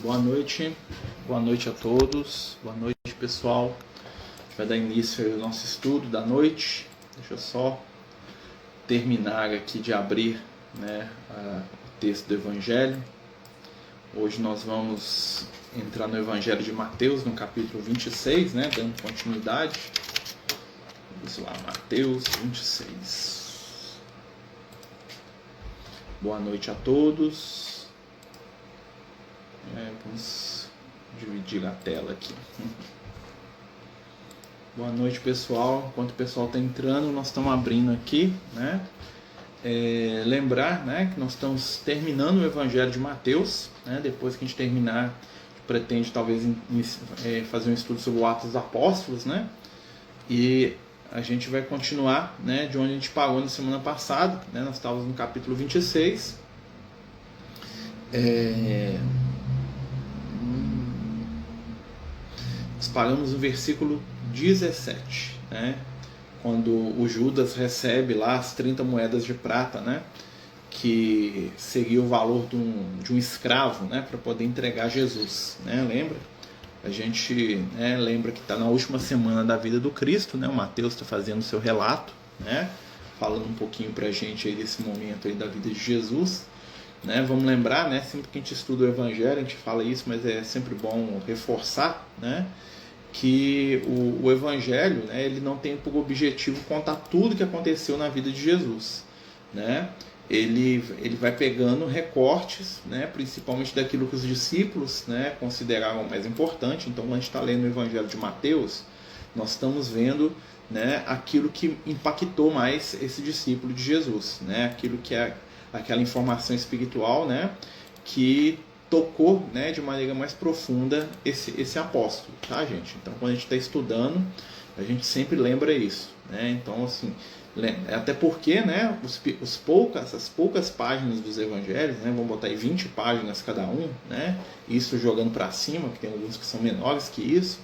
Boa noite a todos, boa noite pessoal. A gente vai dar início ao nosso estudo da noite. Deixa eu só terminar aqui de abrir, o texto do Evangelho. Hoje nós vamos entrar no Evangelho de Mateus, no capítulo 26, dando continuidade. Vamos lá, Mateus 26. Boa noite a todos. Vamos dividir a tela aqui. Boa noite, pessoal. Enquanto o pessoal está entrando, nós estamos abrindo aqui, lembrar, que nós estamos terminando o Evangelho de Mateus, depois que a gente terminar, a gente pretende talvez fazer um estudo sobre o Atos dos Apóstolos, e a gente vai continuar, de onde a gente parou na semana passada, nós estávamos no capítulo 26. Nós paramos no versículo 17, quando o Judas recebe lá as 30 moedas de prata, que seria o valor de um escravo, para poder entregar Jesus, lembra? A gente lembra que está na última semana da vida do Cristo, o Mateus está fazendo o seu relato, falando um pouquinho para a gente aí desse momento aí da vida de Jesus. Vamos lembrar, sempre que a gente estuda o Evangelho, a gente fala isso, mas é sempre bom reforçar, que o Evangelho, ele não tem por objetivo contar tudo que aconteceu na vida de Jesus, Ele vai pegando recortes, principalmente daquilo que os discípulos, consideravam mais importante. Então, quando a gente está lendo o Evangelho de Mateus, nós estamos vendo, aquilo que impactou mais esse discípulo de Jesus, aquilo que é aquela informação espiritual, que tocou, de maneira mais profunda esse apóstolo, tá, gente? Então, quando a gente está estudando, a gente sempre lembra isso, Então, assim, até porque, as poucas páginas dos evangelhos, vamos botar aí 20 páginas cada um, isso jogando para cima, que tem alguns que são menores que isso,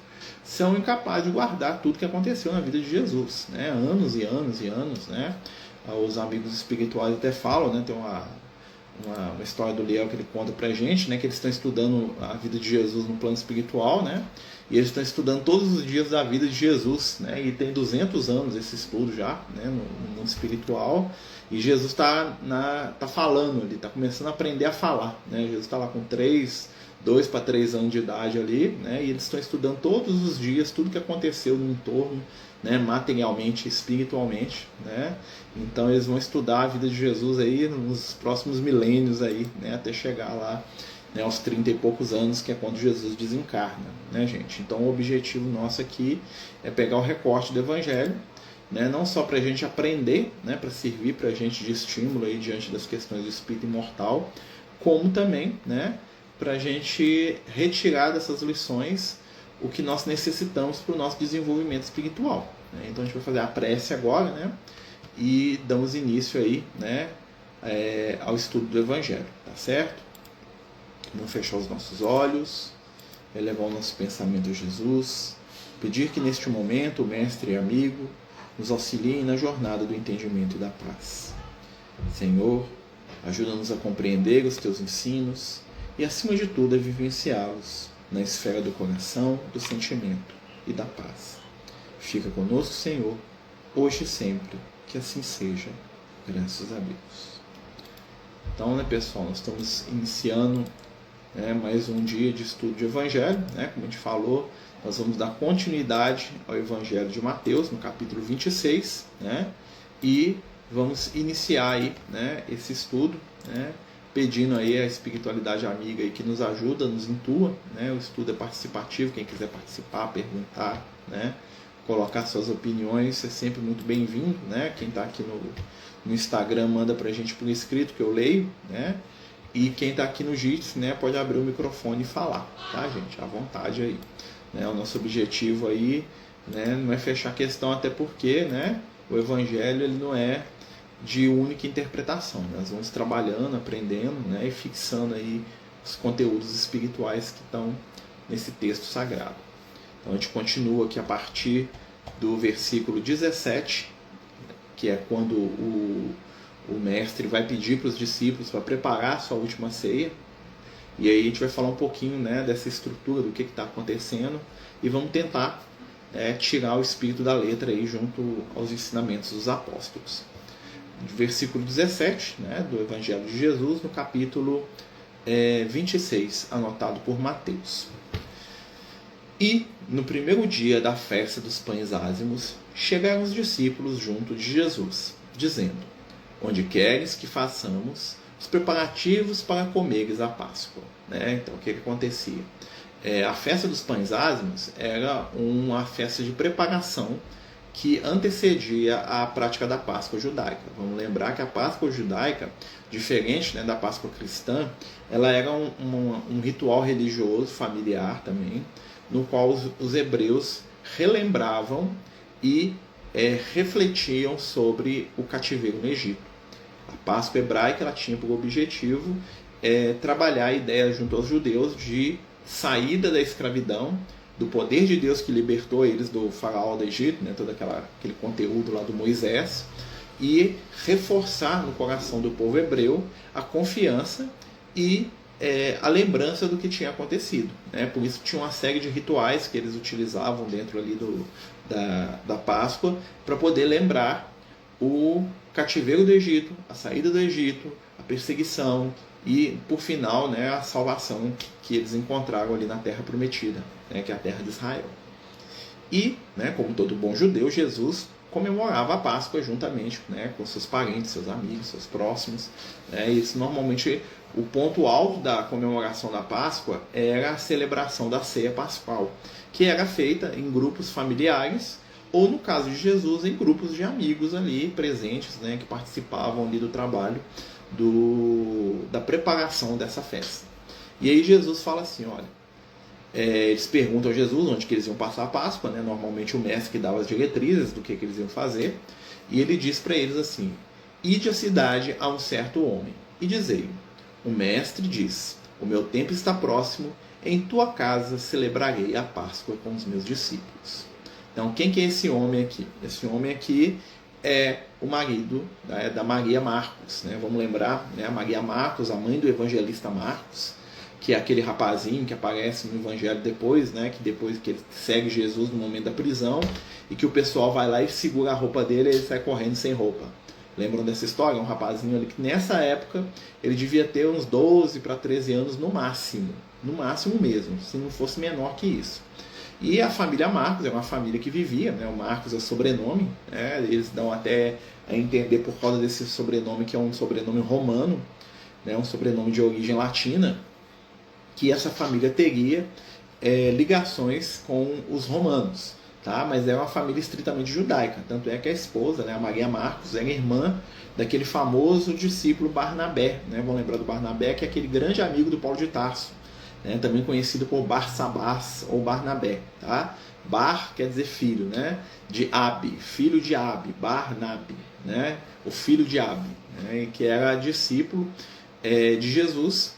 são incapazes de guardar tudo que aconteceu na vida de Jesus, anos e anos e anos, Os amigos espirituais até falam, tem uma história do Liel que ele conta pra gente, que eles estão estudando a vida de Jesus no plano espiritual, e eles estão estudando todos os dias da vida de Jesus, e tem 200 anos esse estudo já, no mundo espiritual, e Jesus está falando, ele está começando a aprender a falar, Jesus está lá com 2 para 3 anos de idade ali, e eles estão estudando todos os dias tudo que aconteceu no entorno, materialmente, espiritualmente, Então eles vão estudar a vida de Jesus aí nos próximos milênios aí, até chegar lá, aos 30 e poucos anos, que é quando Jesus desencarna, gente? Então o objetivo nosso aqui é pegar o recorte do Evangelho, não só para a gente aprender, para servir para a gente de estímulo aí diante das questões do espírito imortal, como também, para a gente retirar dessas lições o que nós necessitamos para o nosso desenvolvimento espiritual. Então a gente vai fazer a prece agora, e damos início aí, ao estudo do Evangelho, tá certo? Vamos fechar os nossos olhos, elevar o nosso pensamento a Jesus, pedir que neste momento o Mestre e amigo nos auxiliem na jornada do entendimento e da paz. Senhor, ajuda-nos a compreender os teus ensinos e, acima de tudo, a vivenciá-los na esfera do coração, do sentimento e da paz. Fica conosco, Senhor, hoje e sempre, que assim seja, graças a Deus. Então, pessoal, nós estamos iniciando mais um dia de estudo de Evangelho, como a gente falou, nós vamos dar continuidade ao Evangelho de Mateus, no capítulo 26, e vamos iniciar aí, esse estudo, pedindo aí a espiritualidade amiga aí que nos ajuda, nos intua, o estudo é participativo, quem quiser participar, perguntar, colocar suas opiniões é sempre muito bem-vindo, quem está aqui no Instagram manda pra gente por escrito que eu leio, e quem está aqui no JITS, pode abrir o microfone e falar, tá, gente, à vontade aí, o nosso objetivo aí, não é fechar a questão, até porque, o Evangelho ele não é de única interpretação, nós vamos trabalhando, aprendendo, e fixando aí os conteúdos espirituais que estão nesse texto sagrado. Então a gente continua aqui a partir do versículo 17, que é quando o mestre vai pedir para os discípulos para preparar a sua última ceia, E aí a gente vai falar um pouquinho, né, dessa estrutura, do que está acontecendo, e vamos tentar tirar o espírito da letra aí junto aos ensinamentos dos apóstolos. Versículo 17, né, do Evangelho de Jesus, no capítulo 26, anotado por Mateus. E no primeiro dia da festa dos pães ázimos, chegaram os discípulos junto de Jesus, dizendo: onde queres que façamos os preparativos para comeres a Páscoa? Então, o que acontecia? A festa dos pães ázimos era uma festa de preparação que antecedia a prática da Páscoa judaica. Vamos lembrar que a Páscoa judaica, diferente, né, da Páscoa cristã, ela era um ritual religioso, familiar também, no qual os hebreus relembravam e refletiam sobre o cativeiro no Egito. A Páscoa hebraica ela tinha por objetivo trabalhar a ideia junto aos judeus de saída da escravidão, do poder de Deus que libertou eles do faraó do Egito, né, todo aquele conteúdo lá do Moisés, e reforçar no coração do povo hebreu a confiança e a lembrança do que tinha acontecido. Por isso tinha uma série de rituais que eles utilizavam dentro ali da Páscoa para poder lembrar o cativeiro do Egito, a saída do Egito, a perseguição e, por final, né, a salvação que eles encontraram ali na Terra Prometida, que é a Terra de Israel. E, como todo bom judeu, Jesus comemorava a Páscoa juntamente, com seus parentes, seus amigos, seus próximos. Isso, normalmente, o ponto alto da comemoração da Páscoa era a celebração da ceia pascual, que era feita em grupos familiares, ou, no caso de Jesus, em grupos de amigos ali presentes, que participavam ali do trabalho da preparação dessa festa. E aí Jesus fala assim, olha, eles perguntam a Jesus onde que eles iam passar a Páscoa, normalmente o mestre que dava as diretrizes do que eles iam fazer, e ele diz para eles assim: ide à cidade a um certo homem, e dizei-lhe, o mestre diz, o meu tempo está próximo, em tua casa celebrarei a Páscoa com os meus discípulos. Então, quem que é esse homem aqui? Esse homem aqui é o marido da Maria Marcos. Vamos lembrar, a Maria Marcos, a mãe do evangelista Marcos, que é aquele rapazinho que aparece no evangelho depois, que depois que ele segue Jesus no momento da prisão, e que o pessoal vai lá e segura a roupa dele e ele sai correndo sem roupa. Lembram dessa história? Um rapazinho ali que nessa época ele devia ter uns 12 para 13 anos no máximo mesmo, se não fosse menor que isso. E a família Marcos é uma família que vivia, o Marcos é o sobrenome, eles dão até a entender por causa desse sobrenome, que é um sobrenome romano, um sobrenome de origem latina, que essa família teria ligações com os romanos, mas é uma família estritamente judaica, tanto é que a esposa, a Maria Marcos, era irmã daquele famoso discípulo Barnabé, vamos lembrar do Barnabé, que é aquele grande amigo do Paulo de Tarso, também conhecido por Barsabás ou Barnabé. Bar quer dizer filho, de Abi, filho de Abi, Barnabe, o filho de Abi, que era discípulo de Jesus.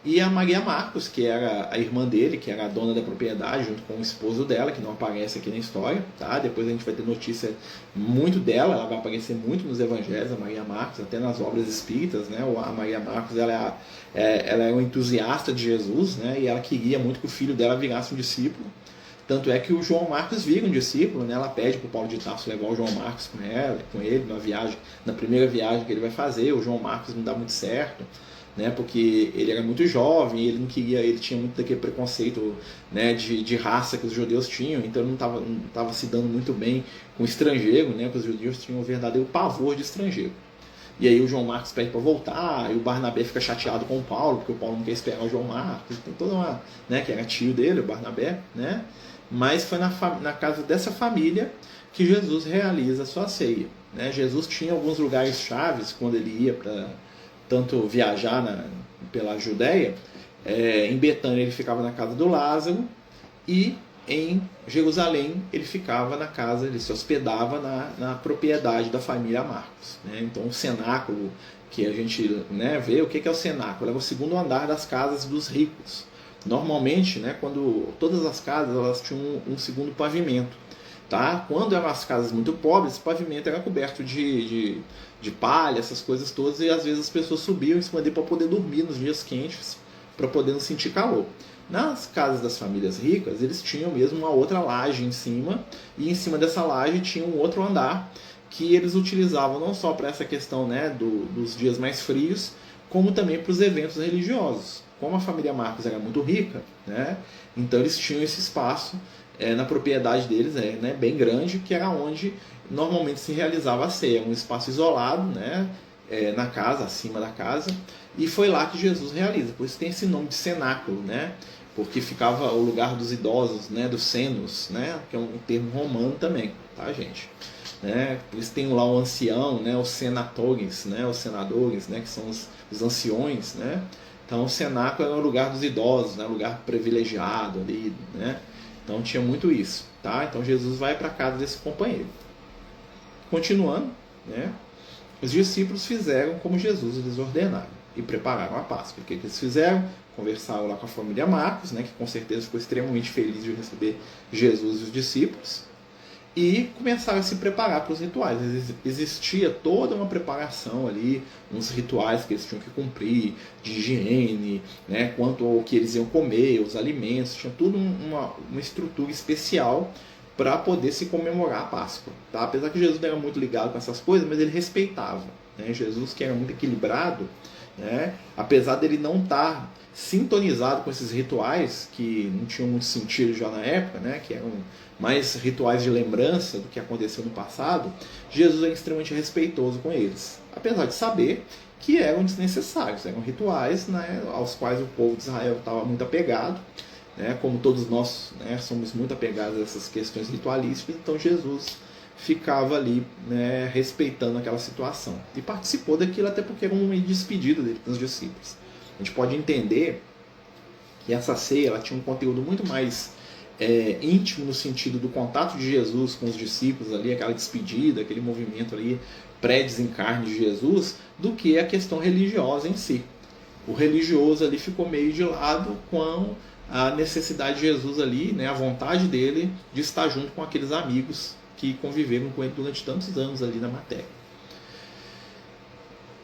E a Maria Marcos, que era a irmã dele, que era a dona da propriedade, junto com o esposo dela, que não aparece aqui na história, Depois a gente vai ter notícia muito dela, ela vai aparecer muito nos evangelhos, a Maria Marcos, até nas obras espíritas, A Maria Marcos, ela é uma entusiasta de Jesus, E ela queria muito que o filho dela virasse um discípulo. Tanto é que o João Marcos vira um discípulo, Ela pede para o Paulo de Tarso levar o João Marcos com ele na primeira viagem que ele vai fazer. O João Marcos não dá muito certo, porque ele era muito jovem, ele tinha muito daquele preconceito, de raça que os judeus tinham, então ele não estava se dando muito bem com o estrangeiro, porque os judeus tinham um verdadeiro pavor de estrangeiro. E aí o João Marcos pede para voltar, e o Barnabé fica chateado com o Paulo, porque o Paulo não quer esperar o João Marcos, tem toda uma, que era tio dele, o Barnabé, Mas foi na casa dessa família que Jesus realiza a sua ceia. Jesus tinha alguns lugares chaves quando ele ia para tanto viajar pela Judéia. Em Betânia ele ficava na casa do Lázaro, e em Jerusalém ele se hospedava na propriedade da família Marcos. Então o cenáculo que a gente vê, o que é o cenáculo? É o segundo andar das casas dos ricos. Normalmente, quando todas as casas elas tinham um segundo pavimento. Quando eram as casas muito pobres, o pavimento era coberto de palha, essas coisas todas, e às vezes as pessoas subiam em cima dele para poder dormir nos dias quentes, para poder não sentir calor. Nas casas das famílias ricas, eles tinham mesmo uma outra laje em cima, e em cima dessa laje tinha um outro andar que eles utilizavam não só para essa questão, né, dos dias mais frios, como também para os eventos religiosos. Como a família Marcos era muito rica, né, então eles tinham esse espaço na propriedade deles, né, bem grande, que era onde normalmente se realizava a ceia, um espaço isolado, né, na casa, acima da casa, e foi lá que Jesus realiza. Por isso tem esse nome de cenáculo, né, porque ficava o lugar dos idosos, né, dos senos, né, que é um termo romano também, tá, gente? Né? Por isso tem lá o ancião, né, os senatores, né, os senadores, né, que são os anciões, né? Então o cenáculo era o lugar dos idosos, né, o lugar privilegiado ali, né? Então tinha muito isso, tá? Então Jesus vai para a casa desse companheiro. Continuando, né? Os discípulos fizeram como Jesus lhes ordenara e prepararam a Páscoa. O que eles fizeram? Conversaram lá com a família Marcos, né, que com certeza ficou extremamente feliz de receber Jesus e os discípulos, e começaram a se preparar para os rituais. Existia toda uma preparação ali, uns rituais que eles tinham que cumprir, de higiene, né, quanto ao que eles iam comer, os alimentos, tinha tudo uma estrutura especial para poder se comemorar a Páscoa. Tá? Apesar que Jesus não era muito ligado com essas coisas, mas ele respeitava. Né? Jesus, que era muito equilibrado, né? Apesar dele não estar sintonizado com esses rituais, que não tinham muito sentido já na época, né? Que eram mais rituais de lembrança do que aconteceu no passado, Jesus é extremamente respeitoso com eles. Apesar de saber que eram desnecessários, eram rituais, né, aos quais o povo de Israel estava muito apegado, né, como todos nós, né, somos muito apegados a essas questões ritualísticas, então Jesus ficava ali, né, respeitando aquela situação. E participou daquilo até porque era uma despedida dele com os discípulos. A gente pode entender que essa ceia ela tinha um conteúdo muito mais íntimo no sentido do contato de Jesus com os discípulos ali, aquela despedida, aquele movimento ali pré-desencarne de Jesus, do que a questão religiosa em si. O religioso ali ficou meio de lado com a necessidade de Jesus ali, né, a vontade dele de estar junto com aqueles amigos que conviveram com ele durante tantos anos ali na matéria.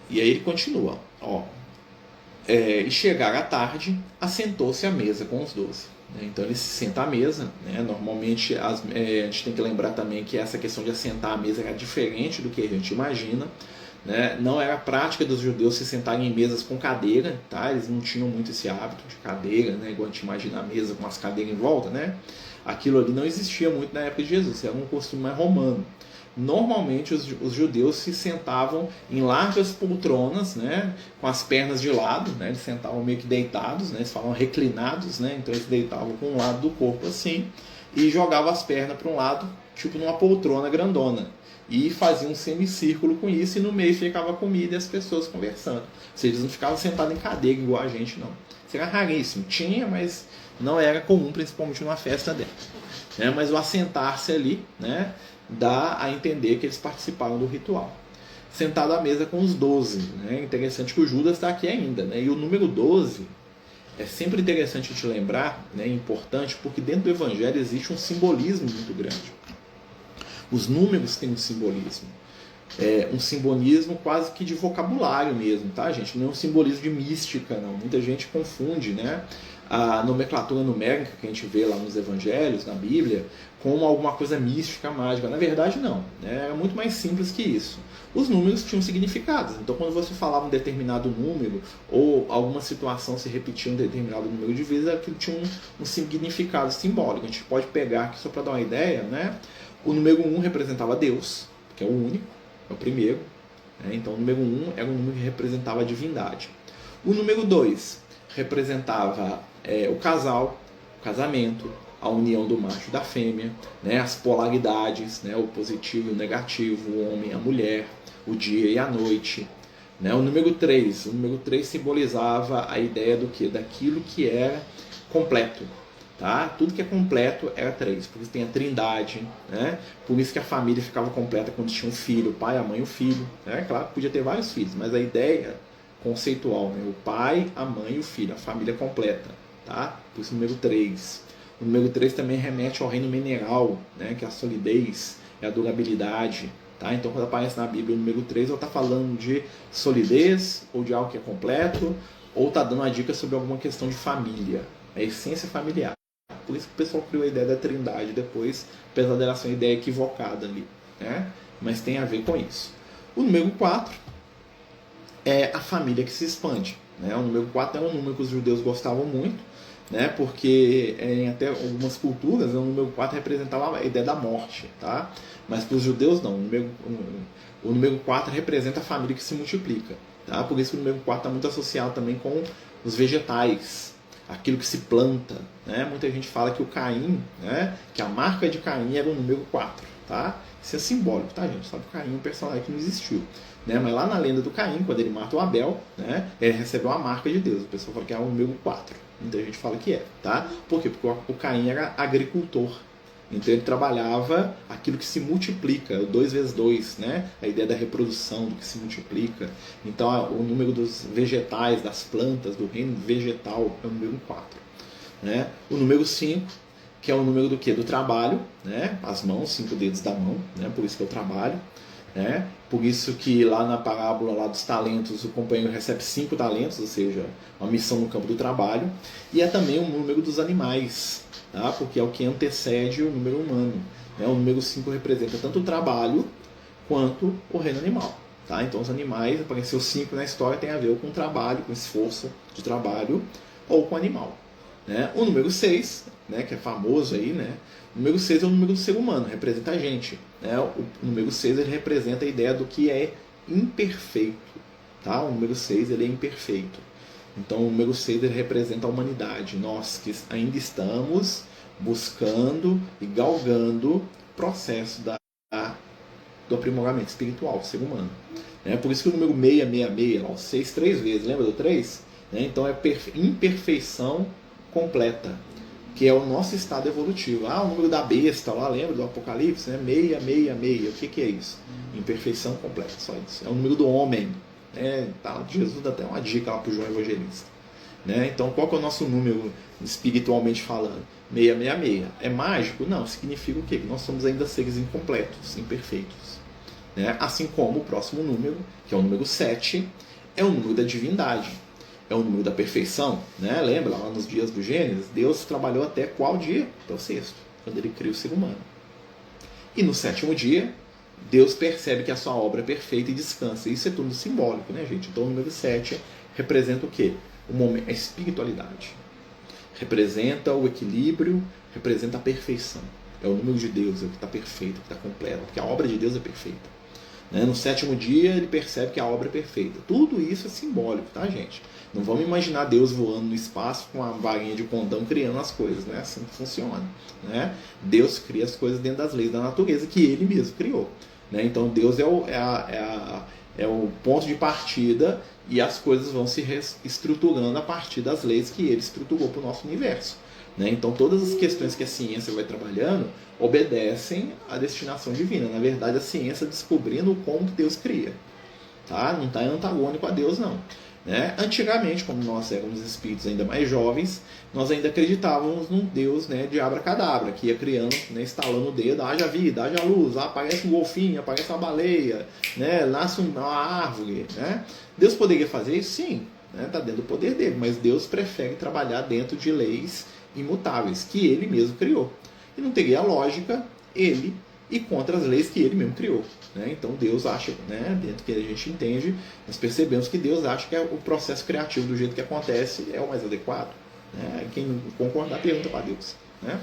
E aí ele continua, e chegar à tarde, assentou-se à mesa com os 12. Então ele se senta à mesa, né? Normalmente a gente tem que lembrar também que essa questão de assentar à mesa era diferente do que a gente imagina, né? Não era a prática dos judeus se sentarem em mesas com cadeira, tá? Eles não tinham muito esse hábito de cadeira, né? Igual a gente imagina a mesa com as cadeiras em volta, né? Aquilo ali não existia muito na época de Jesus, era um costume mais romano. Normalmente os judeus se sentavam em largas poltronas, né, com as pernas de lado, né, eles sentavam meio que deitados, né, eles falavam reclinados, né, então eles deitavam com um lado do corpo assim e jogavam as pernas para um lado, tipo numa poltrona grandona, e faziam um semicírculo com isso, e no meio ficava a comida e as pessoas conversando. Ou seja, eles não ficavam sentados em cadeira igual a gente, não. Isso era raríssimo, tinha, mas não era comum, principalmente numa festa dessa. Né, mas o assentar-se ali, né, dá a entender que eles participaram do ritual. Sentado à mesa com os 12. Né? Interessante que o Judas está aqui ainda. Né? E o número 12 é sempre interessante te lembrar, né? Importante, porque dentro do Evangelho existe um simbolismo muito grande. Os números têm um simbolismo. Um simbolismo quase que de vocabulário mesmo, tá, gente? Não é um simbolismo de mística, não. Muita gente confunde, né, a nomenclatura numérica que a gente vê lá nos Evangelhos, na Bíblia, como alguma coisa mística, mágica. Na verdade, não. Né? É muito mais simples que isso. Os números tinham significados. Então, quando você falava um determinado número, ou alguma situação se repetia um determinado número de vezes, aquilo tinha um significado simbólico. A gente pode pegar aqui, só para dar uma ideia, né? O número 1 representava Deus, que é o único, é o primeiro. Né? Então, o número 1 era um número que representava a divindade. O número 2 representava o casal, o casamento, a união do macho e da fêmea, né, as polaridades, né, o positivo e o negativo, o homem e a mulher, o dia e a noite. Né, o número 3 simbolizava a ideia do quê? Daquilo que era completo. Tá? Tudo que é completo era 3, por isso tem a trindade, né? Por isso que a família ficava completa quando tinha um filho, o pai, a mãe e o filho. Né? Claro que podia ter vários filhos, mas a ideia conceitual, né? O pai, a mãe e o filho, a família completa. Tá? Por isso o número 3. O número 3 também remete ao reino mineral, né? Que é a solidez, é a durabilidade. Tá? Então, quando aparece na Bíblia o número 3, ela está falando de solidez, ou de algo que é completo, ou está dando uma dica sobre alguma questão de família, a essência familiar. Por isso que o pessoal criou a ideia da trindade depois, apesar dela ser uma ideia equivocada ali, né? Mas tem a ver com isso. O número 4 é a família que se expande, né? O número 4 é um número que os judeus gostavam muito, né? Porque em até algumas culturas o número 4 representava a ideia da morte, tá? Mas para os judeus não, o número 4 representa a família que se multiplica, tá? Por isso que o número 4 está muito associado também com os vegetais, aquilo que se planta, né? Muita gente fala que o Caim, né? Que a marca de Caim era o número 4, tá? Isso é simbólico, tá, gente? Sabe que Caim é um personagem que não existiu, né? Mas lá na lenda do Caim, quando ele mata o Abel, né? Ele recebeu a marca de Deus. O pessoal fala que é o número 4. Muita gente fala que é, tá? Por quê? Porque o Caim era agricultor. Então ele trabalhava aquilo que se multiplica, o 2 vezes 2, né? A ideia da reprodução, do que se multiplica. Então o número dos vegetais, das plantas, do reino vegetal é o número 4. Né? O número 5, que é o número do quê? Do trabalho, né? As mãos, 5 dedos da mão, né? Por isso que é o trabalho. Né? Por isso que lá na parábola lá dos talentos, o companheiro recebe 5 talentos, ou seja, uma missão no campo do trabalho. E é também o número dos animais, tá? Porque é o que antecede o número humano, né? O número 5 representa tanto o trabalho quanto o reino animal, tá? Então os animais, apareceu 5 na história, tem a ver com o trabalho, com esforço de trabalho, ou com o animal, né? O número 6, né, que é famoso aí, né? O número 6 é o número do ser humano, representa a gente, né? O número 6 ele representa a ideia do que é imperfeito, tá? O número 6 ele é imperfeito. Então o número 6 ele representa a humanidade, nós que ainda estamos buscando e galgando o processo do aprimoramento espiritual do ser humano, né? Por isso que o número 666, ó, 6 3 vezes, lembra do 3? Né? Então é imperfeição completa, que é o nosso estado evolutivo. O número da besta, lá lembra do Apocalipse, né? 666, o que é isso? Imperfeição completa, só isso. É o número do homem, né? Tá, Jesus dá até uma dica lá para o João Evangelista, né? Então qual que é o nosso número espiritualmente falando? 666. É mágico? Não, significa o quê? Que nós somos ainda seres incompletos, imperfeitos, né? Assim como o próximo número, que é o número 7, é o número da divindade. É o número da perfeição, né? Lembra, lá nos dias do Gênesis, Deus trabalhou até qual dia? Até o 6º, quando ele criou o ser humano. E no 7º dia, Deus percebe que a sua obra é perfeita e descansa. Isso é tudo simbólico, né, gente? Então o número 7 representa o quê? O momento, a espiritualidade. Representa o equilíbrio, representa a perfeição. É o número de Deus, é o que está perfeito, o que está completo, porque a obra de Deus é perfeita. No 7º dia, ele percebe que a obra é perfeita. Tudo isso é simbólico, tá, gente? Não vamos imaginar Deus voando no espaço com uma varinha de condão criando as coisas, né? Assim que funciona, né? Deus cria as coisas dentro das leis da natureza que Ele mesmo criou, né? Então Deus é o ponto de partida e as coisas vão se estruturando a partir das leis que Ele estruturou para o nosso universo, né? Então todas as questões que a ciência vai trabalhando obedecem à destinação divina. Na verdade, a ciência descobrindo como que Deus cria, tá? Não está antagônico a Deus, não. Né? Antigamente, como nós éramos espíritos ainda mais jovens, nós ainda acreditávamos num Deus, né, de abracadabra, que ia criando, né, instalando o dedo, haja vida, haja luz, aparece um golfinho, aparece uma baleia, né, nasce uma árvore. Né? Deus poderia fazer isso? Sim, né, tá dentro do poder dele, mas Deus prefere trabalhar dentro de leis imutáveis, que ele mesmo criou. E não teria lógica ele ir contra as leis que ele mesmo criou. Né? Então Deus acha, né, dentro do que a gente entende, nós percebemos que Deus acha que o processo criativo do jeito que acontece é o mais adequado. Né? Quem não concordar, pergunta para Deus. Né?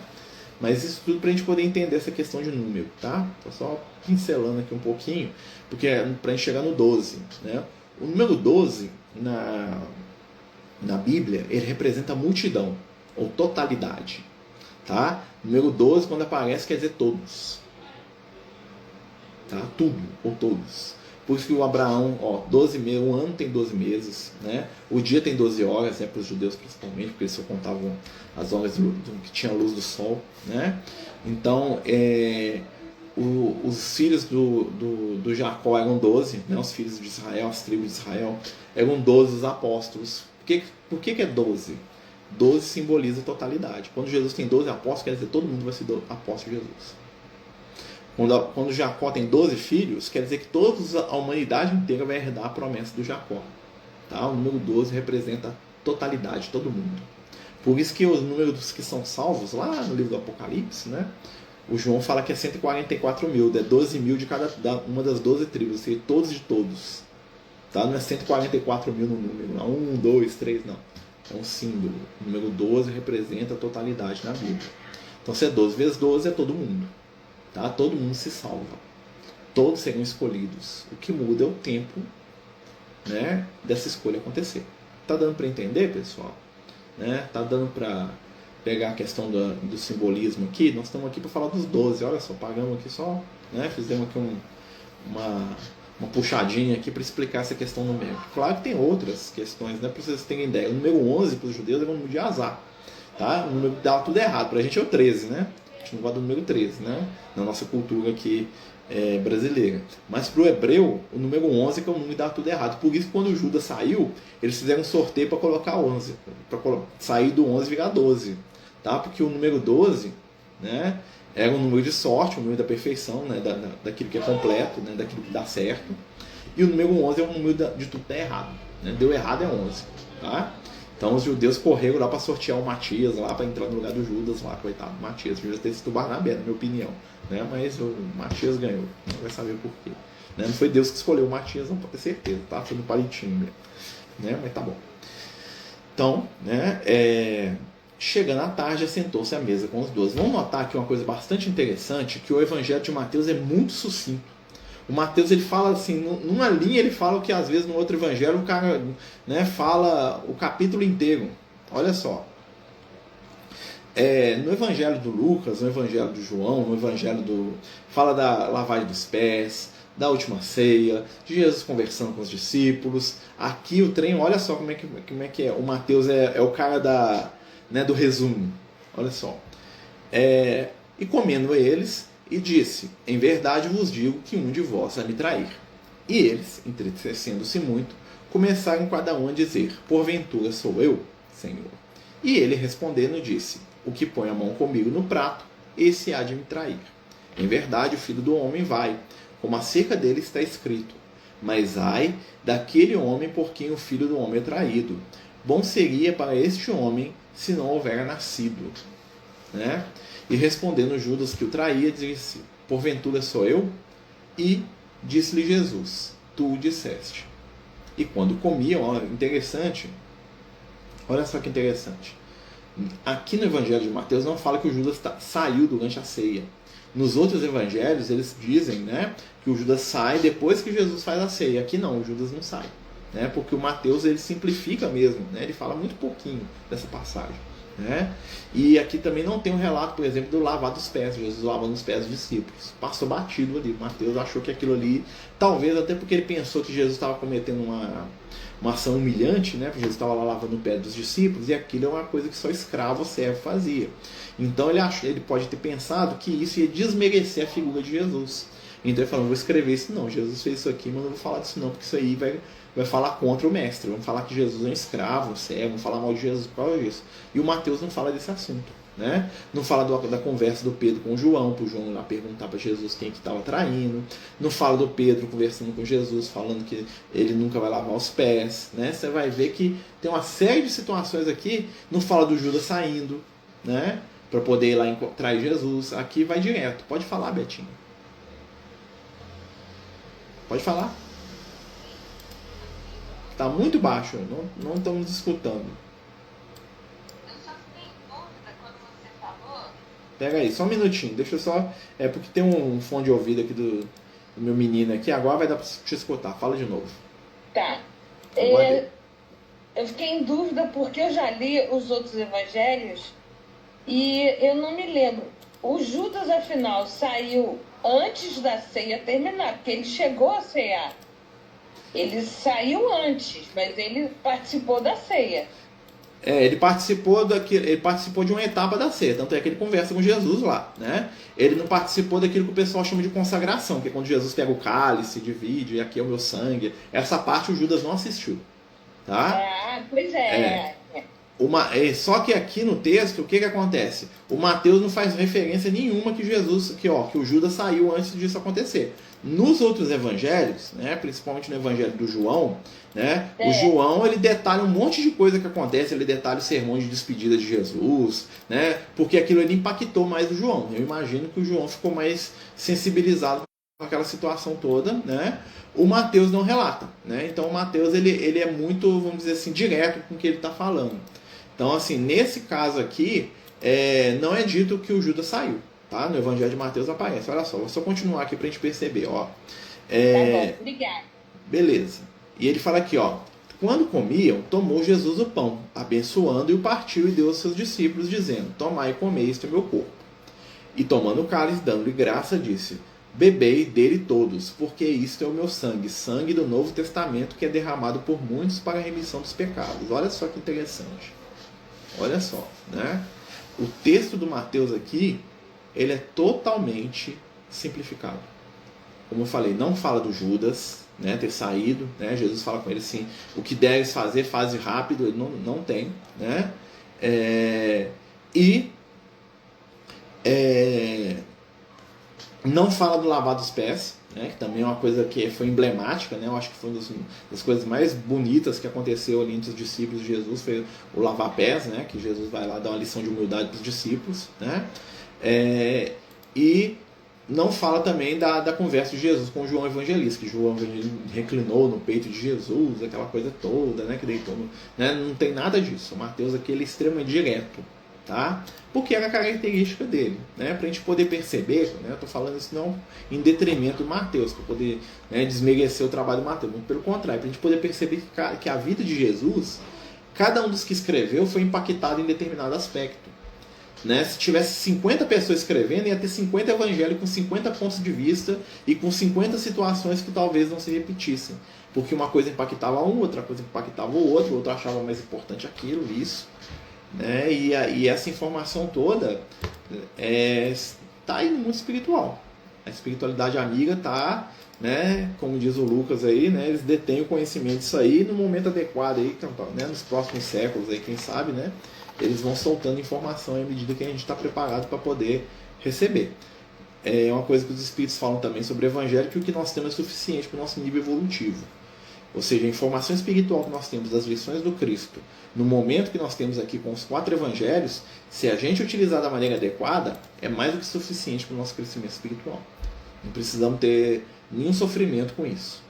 Mas isso tudo para a gente poder entender essa questão de número. Tá? Estou só pincelando aqui um pouquinho, porque é para a gente chegar no 12. Né? O número 12, na Bíblia, ele representa a multidão, ou totalidade. Tá? O número 12, quando aparece, quer dizer todos. Tá? Tudo, ou todos. Por isso que o Abraão, 12 meses, um ano tem 12 meses, né? O dia tem 12 horas, né, para os judeus principalmente, porque eles só contavam as horas que tinha a luz do sol, né? Então, os filhos do Jacó eram 12, né? Os filhos de Israel, as tribos de Israel, eram 12 os apóstolos. Por que é 12? 12 simboliza a totalidade. Quando Jesus tem 12 apóstolos, quer dizer que todo mundo vai ser apóstolo de Jesus. Quando Jacó tem 12 filhos, quer dizer que a humanidade inteira vai herdar a promessa do Jacó. Tá? O número 12 representa totalidade, todo mundo. Por isso que o número dos que são salvos, lá no livro do Apocalipse, né? O João fala que é 144 mil, é 12 mil de cada uma das 12 tribos, ou seja, todos de todos. Tá? Não é 144 mil no número, não. 1, 2, 3, não. É um símbolo. O número 12 representa a totalidade na Bíblia. Então, se é 12 vezes 12, é todo mundo. Tá? Todo mundo se salva. Todos serão escolhidos. O que muda é o tempo, né, dessa escolha acontecer. Tá dando para entender, pessoal? Né? Tá dando para pegar a questão do simbolismo aqui? Nós estamos aqui para falar dos 12. Olha só, pagamos aqui só, né? Fizemos aqui uma puxadinha aqui para explicar essa questão numérica. Claro que tem outras questões, né, para vocês terem ideia. O número 11 para os judeus é um número de azar. Tá? O número dá tudo errado. Para a gente é o 13, né? A gente não gosta do número 13, né? Na nossa cultura aqui brasileira. Mas para o hebreu, o número 11 que é o número que dá tudo errado. Por isso que quando o Judas saiu, eles fizeram um sorteio para colocar 11. Para sair do 11 e virar 12. Tá? Porque o número 12, né, era um número de sorte, um número da perfeição, né, daquilo que é completo, né, daquilo que dá certo. E o número 11 é um número de tudo que dá errado. Né? Deu errado é 11. Tá? Então os judeus correram lá para sortear o Matias, lá para entrar no lugar do Judas, lá, coitado do Matias. O Judas teve sido Barnabé, na minha opinião. Né? Mas o Matias ganhou. Não vai saber por quê. Né? Não foi Deus que escolheu o Matias, não, para ter certeza. Tá? Foi no palitinho mesmo. Né? Mas tá bom. Então, né, chegando à tarde, assentou-se à mesa com os 12. Vamos notar aqui uma coisa bastante interessante, que o Evangelho de Mateus é muito sucinto. O Mateus, ele fala assim, numa linha ele fala o que às vezes no outro evangelho o cara, né, fala o capítulo inteiro. Olha só. No evangelho do Lucas, no evangelho do João, no evangelho fala da lavagem dos pés, da última ceia, de Jesus conversando com os discípulos. Aqui o trem, olha só como é que é. O Mateus é o cara do resumo. Olha só. E comendo eles, e disse: em verdade vos digo que um de vós vai me trair. E eles, entristecendo-se muito, começaram cada um a dizer: porventura sou eu, Senhor? E ele respondendo disse: o que põe a mão comigo no prato, esse há de me trair. Em verdade o Filho do Homem vai, como acerca dele está escrito: mas ai daquele homem por quem o Filho do Homem é traído. Bom seria para este homem se não houvera nascido. Né? E respondendo Judas, que o traía, disse: porventura sou eu? E disse-lhe Jesus: tu o disseste. E quando comiam, olha, interessante, olha só que interessante. Aqui no Evangelho de Mateus não fala que o Judas saiu durante a ceia. Nos outros evangelhos eles dizem, né, que o Judas sai depois que Jesus faz a ceia. Aqui não, o Judas não sai. Né, porque o Mateus ele simplifica mesmo, né, ele fala muito pouquinho dessa passagem. Né? E aqui também não tem um relato, por exemplo, do lavar dos pés. Jesus lavando os pés dos discípulos. Passou batido ali. Mateus achou que aquilo ali, talvez até porque ele pensou que Jesus estava cometendo uma ação humilhante, né? Porque Jesus estava lá lavando o pé dos discípulos, e aquilo é uma coisa que só escravo ou servo fazia. Então ele pode ter pensado que isso ia desmerecer a figura de Jesus. Então ele falou: vou escrever isso não, Jesus fez isso aqui, mas não vou falar disso não, porque isso aí vai falar contra o mestre. Vamos falar que Jesus é um escravo, um servo, vamos falar mal de Jesus por causa disso. E o Mateus não fala desse assunto. Né? Não fala da conversa do Pedro com o João, para o João lá perguntar para Jesus quem que estava traindo. Não fala do Pedro conversando com Jesus, falando que ele nunca vai lavar os pés. Né? Você vai ver que tem uma série de situações aqui. Não fala do Judas saindo, né? Para poder ir lá trair Jesus. Aqui vai direto. Pode falar, Betinho. Pode falar. Está muito baixo, não estamos escutando. Eu só fiquei em dúvida quando você falou. Pega aí, só um minutinho, deixa eu só. Porque tem um fone de ouvido aqui do meu menino aqui, agora vai dar para te escutar. Fala de novo. Tá. Eu fiquei em dúvida porque eu já li os outros evangelhos e eu não me lembro. O Judas, afinal, saiu antes da ceia terminar, porque ele chegou a cear. Ele saiu antes, mas ele participou da ceia. Ele participou de uma etapa da ceia, tanto é que ele conversa com Jesus lá, né? Ele não participou daquilo que o pessoal chama de consagração, que é quando Jesus pega o cálice, divide, e aqui é o meu sangue. Essa parte o Judas não assistiu, tá? Pois é. Só que aqui no texto, o que acontece? O Mateus não faz referência nenhuma que que o Judas saiu antes disso acontecer. Nos outros evangelhos, né, principalmente no evangelho do João, né, o João ele detalha um monte de coisa que acontece, ele detalha o sermão de despedida de Jesus, né, porque aquilo ele impactou mais o João. Eu imagino que o João ficou mais sensibilizado com aquela situação toda, né? O Mateus não relata, né? Então o Mateus ele é muito, vamos dizer assim, direto com o que ele está falando. Então, assim, nesse caso aqui, não é dito que o Judas saiu, tá? No Evangelho de Mateus aparece. Olha só, vou só continuar aqui para a gente perceber, ó. Tá bom, obrigada. Beleza. E ele fala aqui, ó. Quando comiam, tomou Jesus o pão, abençoando e o partiu e deu aos seus discípulos, dizendo: tomai e comei, este é meu corpo. E tomando o cálice, dando-lhe graça, disse: bebei dele todos, porque isto é o meu sangue, sangue do Novo Testamento, que é derramado por muitos para a remissão dos pecados. Olha só que interessante. Olha só, né? O texto do Mateus aqui, ele é totalmente simplificado. Como eu falei, não fala do Judas, né, ter saído, né? Jesus fala com ele assim: o que deves fazer, faze rápido. Ele não tem, né? Não fala do lavar dos pés, né, que também é uma coisa que foi emblemática, né? Eu acho que foi uma das coisas mais bonitas que aconteceu ali entre os discípulos de Jesus, foi o lavar pés, né? Que Jesus vai lá dar uma lição de humildade para os discípulos, né? E não fala também da conversa de Jesus com João Evangelista, que João Evangelista reclinou no peito de Jesus, aquela coisa toda, né? Que deitou, né? Não tem nada disso. O Mateus aqui ele é extremamente direto, tá? Porque era a característica dele, né? Para a gente poder perceber, né? Eu estou falando isso não em detrimento do Mateus, para poder, né, desmerecer o trabalho do Mateus, muito pelo contrário, para a gente poder perceber que a vida de Jesus, cada um dos que escreveu foi impactado em determinado aspecto, né? Se tivesse 50 pessoas escrevendo, ia ter 50 evangelhos com 50 pontos de vista e com 50 situações que talvez não se repetissem, porque uma coisa impactava um, outra coisa impactava o outro achava mais importante aquilo, isso, né? E essa informação toda está aí no mundo espiritual. A espiritualidade amiga está, né, como diz o Lucas aí, né, eles detêm o conhecimento disso aí no momento adequado aí, né, nos próximos séculos aí, quem sabe, né, eles vão soltando informação à medida que a gente está preparado para poder receber. É uma coisa que os espíritos falam também sobre o evangelho, que o que nós temos é suficiente para o nosso nível evolutivo. Ou seja, a informação espiritual que nós temos das lições do Cristo, no momento que nós temos aqui com os 4 evangelhos, se a gente utilizar da maneira adequada, é mais do que suficiente para o nosso crescimento espiritual. Não precisamos ter nenhum sofrimento com isso.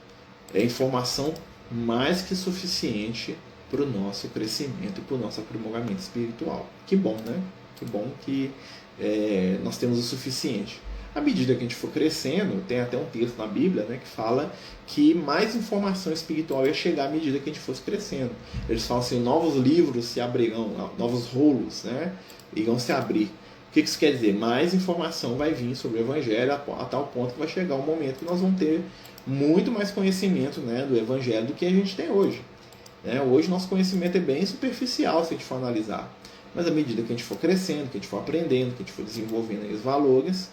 É informação mais que suficiente para o nosso crescimento e para o nosso aprimoramento espiritual. Que bom, né? Que bom que nós temos o suficiente. À medida que a gente for crescendo, tem até um texto na Bíblia, né, que fala que mais informação espiritual ia chegar à medida que a gente fosse crescendo. Eles falam assim: novos livros se abrirão, novos rolos, né, irão se abrir. O que isso quer dizer? Mais informação vai vir sobre o Evangelho a tal ponto que vai chegar um momento que nós vamos ter muito mais conhecimento, né, do Evangelho do que a gente tem hoje. Hoje nosso conhecimento é bem superficial se a gente for analisar. Mas à medida que a gente for crescendo, que a gente for aprendendo, que a gente for desenvolvendo aí os valores,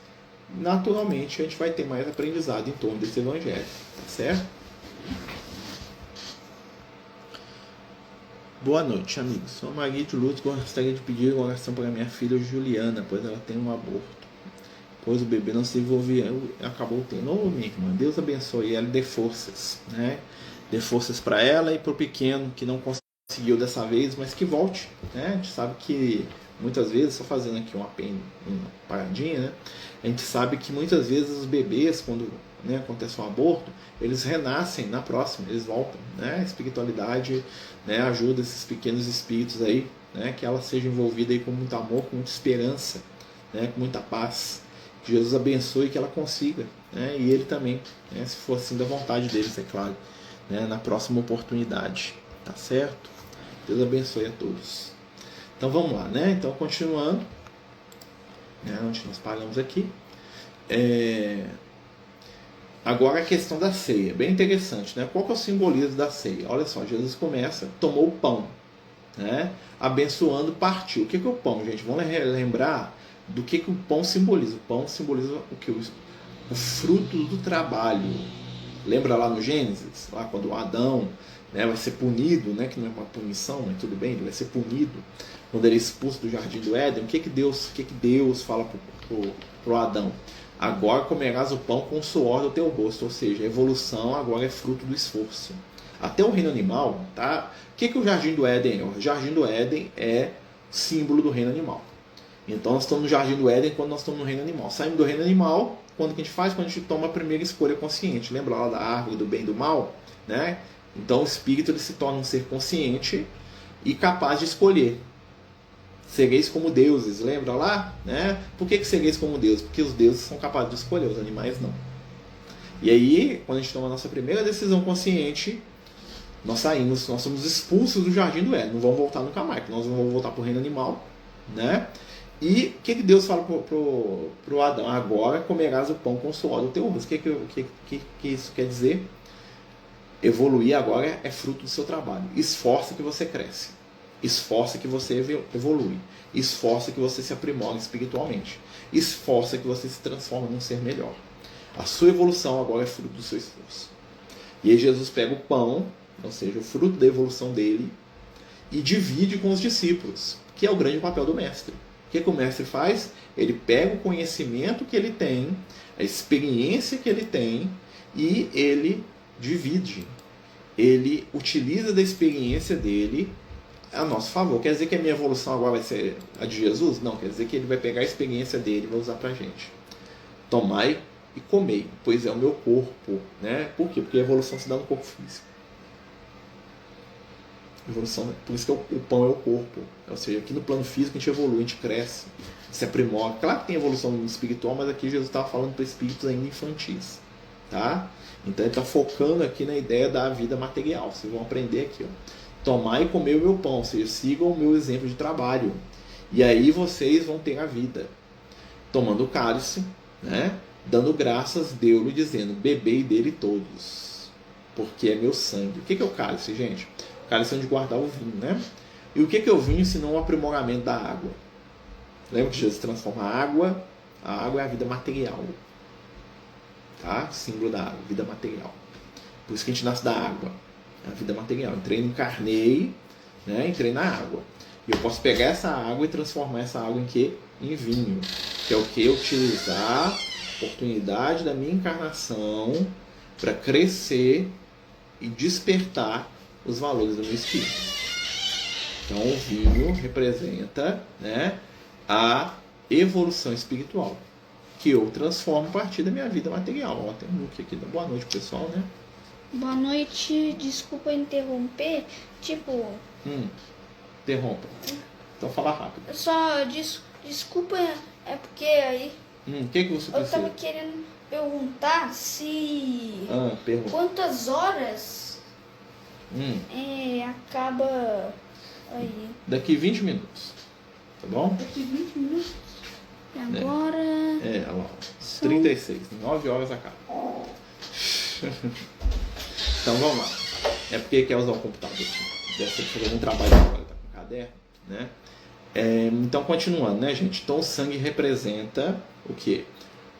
naturalmente a gente vai ter mais aprendizado em torno desse evangelho, tá certo? Boa noite, amigos. Sou Maria de Luz, gostaria de pedir oração para minha filha Juliana, pois ela tem um aborto, pois o bebê não se desenvolvia, acabou tendo. Ô, minha irmã, Deus abençoe ela e dê forças, né? Dê forças para ela e para o pequeno que não conseguiu dessa vez, mas que volte, né? A gente sabe que muitas vezes, só fazendo aqui uma paradinha, né? A gente sabe que muitas vezes os bebês, quando, né, acontece um aborto, eles renascem na próxima, eles voltam, né? A espiritualidade, né, ajuda esses pequenos espíritos aí, né, que ela seja envolvida aí com muito amor, com muita esperança, né, com muita paz. Que Jesus abençoe e que ela consiga, né? E ele também, né, se for assim da vontade deles, é claro, né, na próxima oportunidade, tá certo? Deus abençoe a todos. Então vamos lá, né? Então continuando, né, onde nós paramos aqui. Agora a questão da ceia, bem interessante, né? Qual que é o simbolismo da ceia? Olha só, Jesus começa, tomou o pão, né? Abençoando, partiu. O que é o pão, gente? Vamos lembrar do que o pão simboliza. O pão simboliza o que? O fruto do trabalho. Lembra lá no Gênesis, lá quando Adão, né, vai ser punido, né, que não é uma punição, mas tudo bem, ele vai ser punido quando ele é expulso do jardim do Éden. O que Deus fala pro Adão? Agora comerás o pão com o suor do teu rosto, ou seja, a evolução agora é fruto do esforço. Até o reino animal, tá? O que o jardim do Éden é? O jardim do Éden é símbolo do reino animal. Então nós estamos no jardim do Éden quando nós estamos no reino animal. Saímos do reino animal, quando que a gente faz? Quando a gente toma a primeira escolha consciente. Lembra lá da árvore do bem e do mal? Né? Então o espírito ele se torna um ser consciente e capaz de escolher. Sereis como deuses, lembra lá? Né? Por que sereis como deuses? Porque os deuses são capazes de escolher, os animais não. E aí, quando a gente toma a nossa primeira decisão consciente, nós somos expulsos do jardim do Éden, não vamos voltar nunca mais, nós não vamos voltar para o reino animal, né? E o que Deus fala pro Adão? Agora comerás o pão com o suor do teu rosto. O que isso quer dizer? Evoluir agora é fruto do seu trabalho. Esforça que você cresce. Esforça que você evolui. Esforça que você se aprimora espiritualmente. Esforça que você se transforma num ser melhor. A sua evolução agora é fruto do seu esforço. E aí Jesus pega o pão, ou seja, o fruto da evolução dele, e divide com os discípulos, que é o grande papel do mestre. O que o mestre faz? Ele pega o conhecimento que ele tem, a experiência que ele tem, e ele divide. Ele utiliza da experiência dele a nosso favor. Quer dizer que a minha evolução agora vai ser a de Jesus? Não, quer dizer que ele vai pegar a experiência dele e vai usar pra gente. Tomai e comei, pois é o meu corpo. Né? Por quê? Porque a evolução se dá no corpo físico. Evolução, por isso que o pão é o corpo. Ou seja, aqui no plano físico a gente evolui, a gente cresce, se aprimora. Claro que tem evolução espiritual, mas aqui Jesus estava falando para espíritos ainda infantis. Tá? Então ele está focando aqui na ideia da vida material. Vocês vão aprender aqui. Ó. Tomar e comer o meu pão, ou seja, sigam o meu exemplo de trabalho. E aí vocês vão ter a vida. Tomando o cálice, né? Dando graças, deu-lhe, dizendo, bebei dele todos, porque é meu sangue. O que é o cálice, gente? O cálice é onde guardar o vinho, né? E o que é o vinho, senão o aprimoramento da água? Lembra que Jesus transforma a água é a vida material. Tá? Símbolo da água, vida material. Por isso que a gente nasce da água, a vida material. Encarnei, né? Entrei na água. E eu posso pegar essa água e transformar essa água em quê? Em vinho. Que é o que? Utilizar a oportunidade da minha encarnação para crescer e despertar os valores do meu espírito. Então o vinho representa, né, a evolução espiritual que eu transformo a partir da minha vida material. Ó, tem um look aqui. Boa noite, pessoal, né? Boa noite, desculpa interromper. Interrompa. Então fala rápido. Só desculpa, é porque aí O que você precisa? eu tava querendo perguntar se quantas horas acaba aí. Daqui 20 minutos. Tá bom? Daqui 20 minutos. E agora. Olha lá. 36. 9 horas acaba. Então vamos lá. É porque quer usar o computador. Deve ser fazer um trabalho agora, tá com caderno, né? Então continuando, né, gente? Então o sangue representa o quê?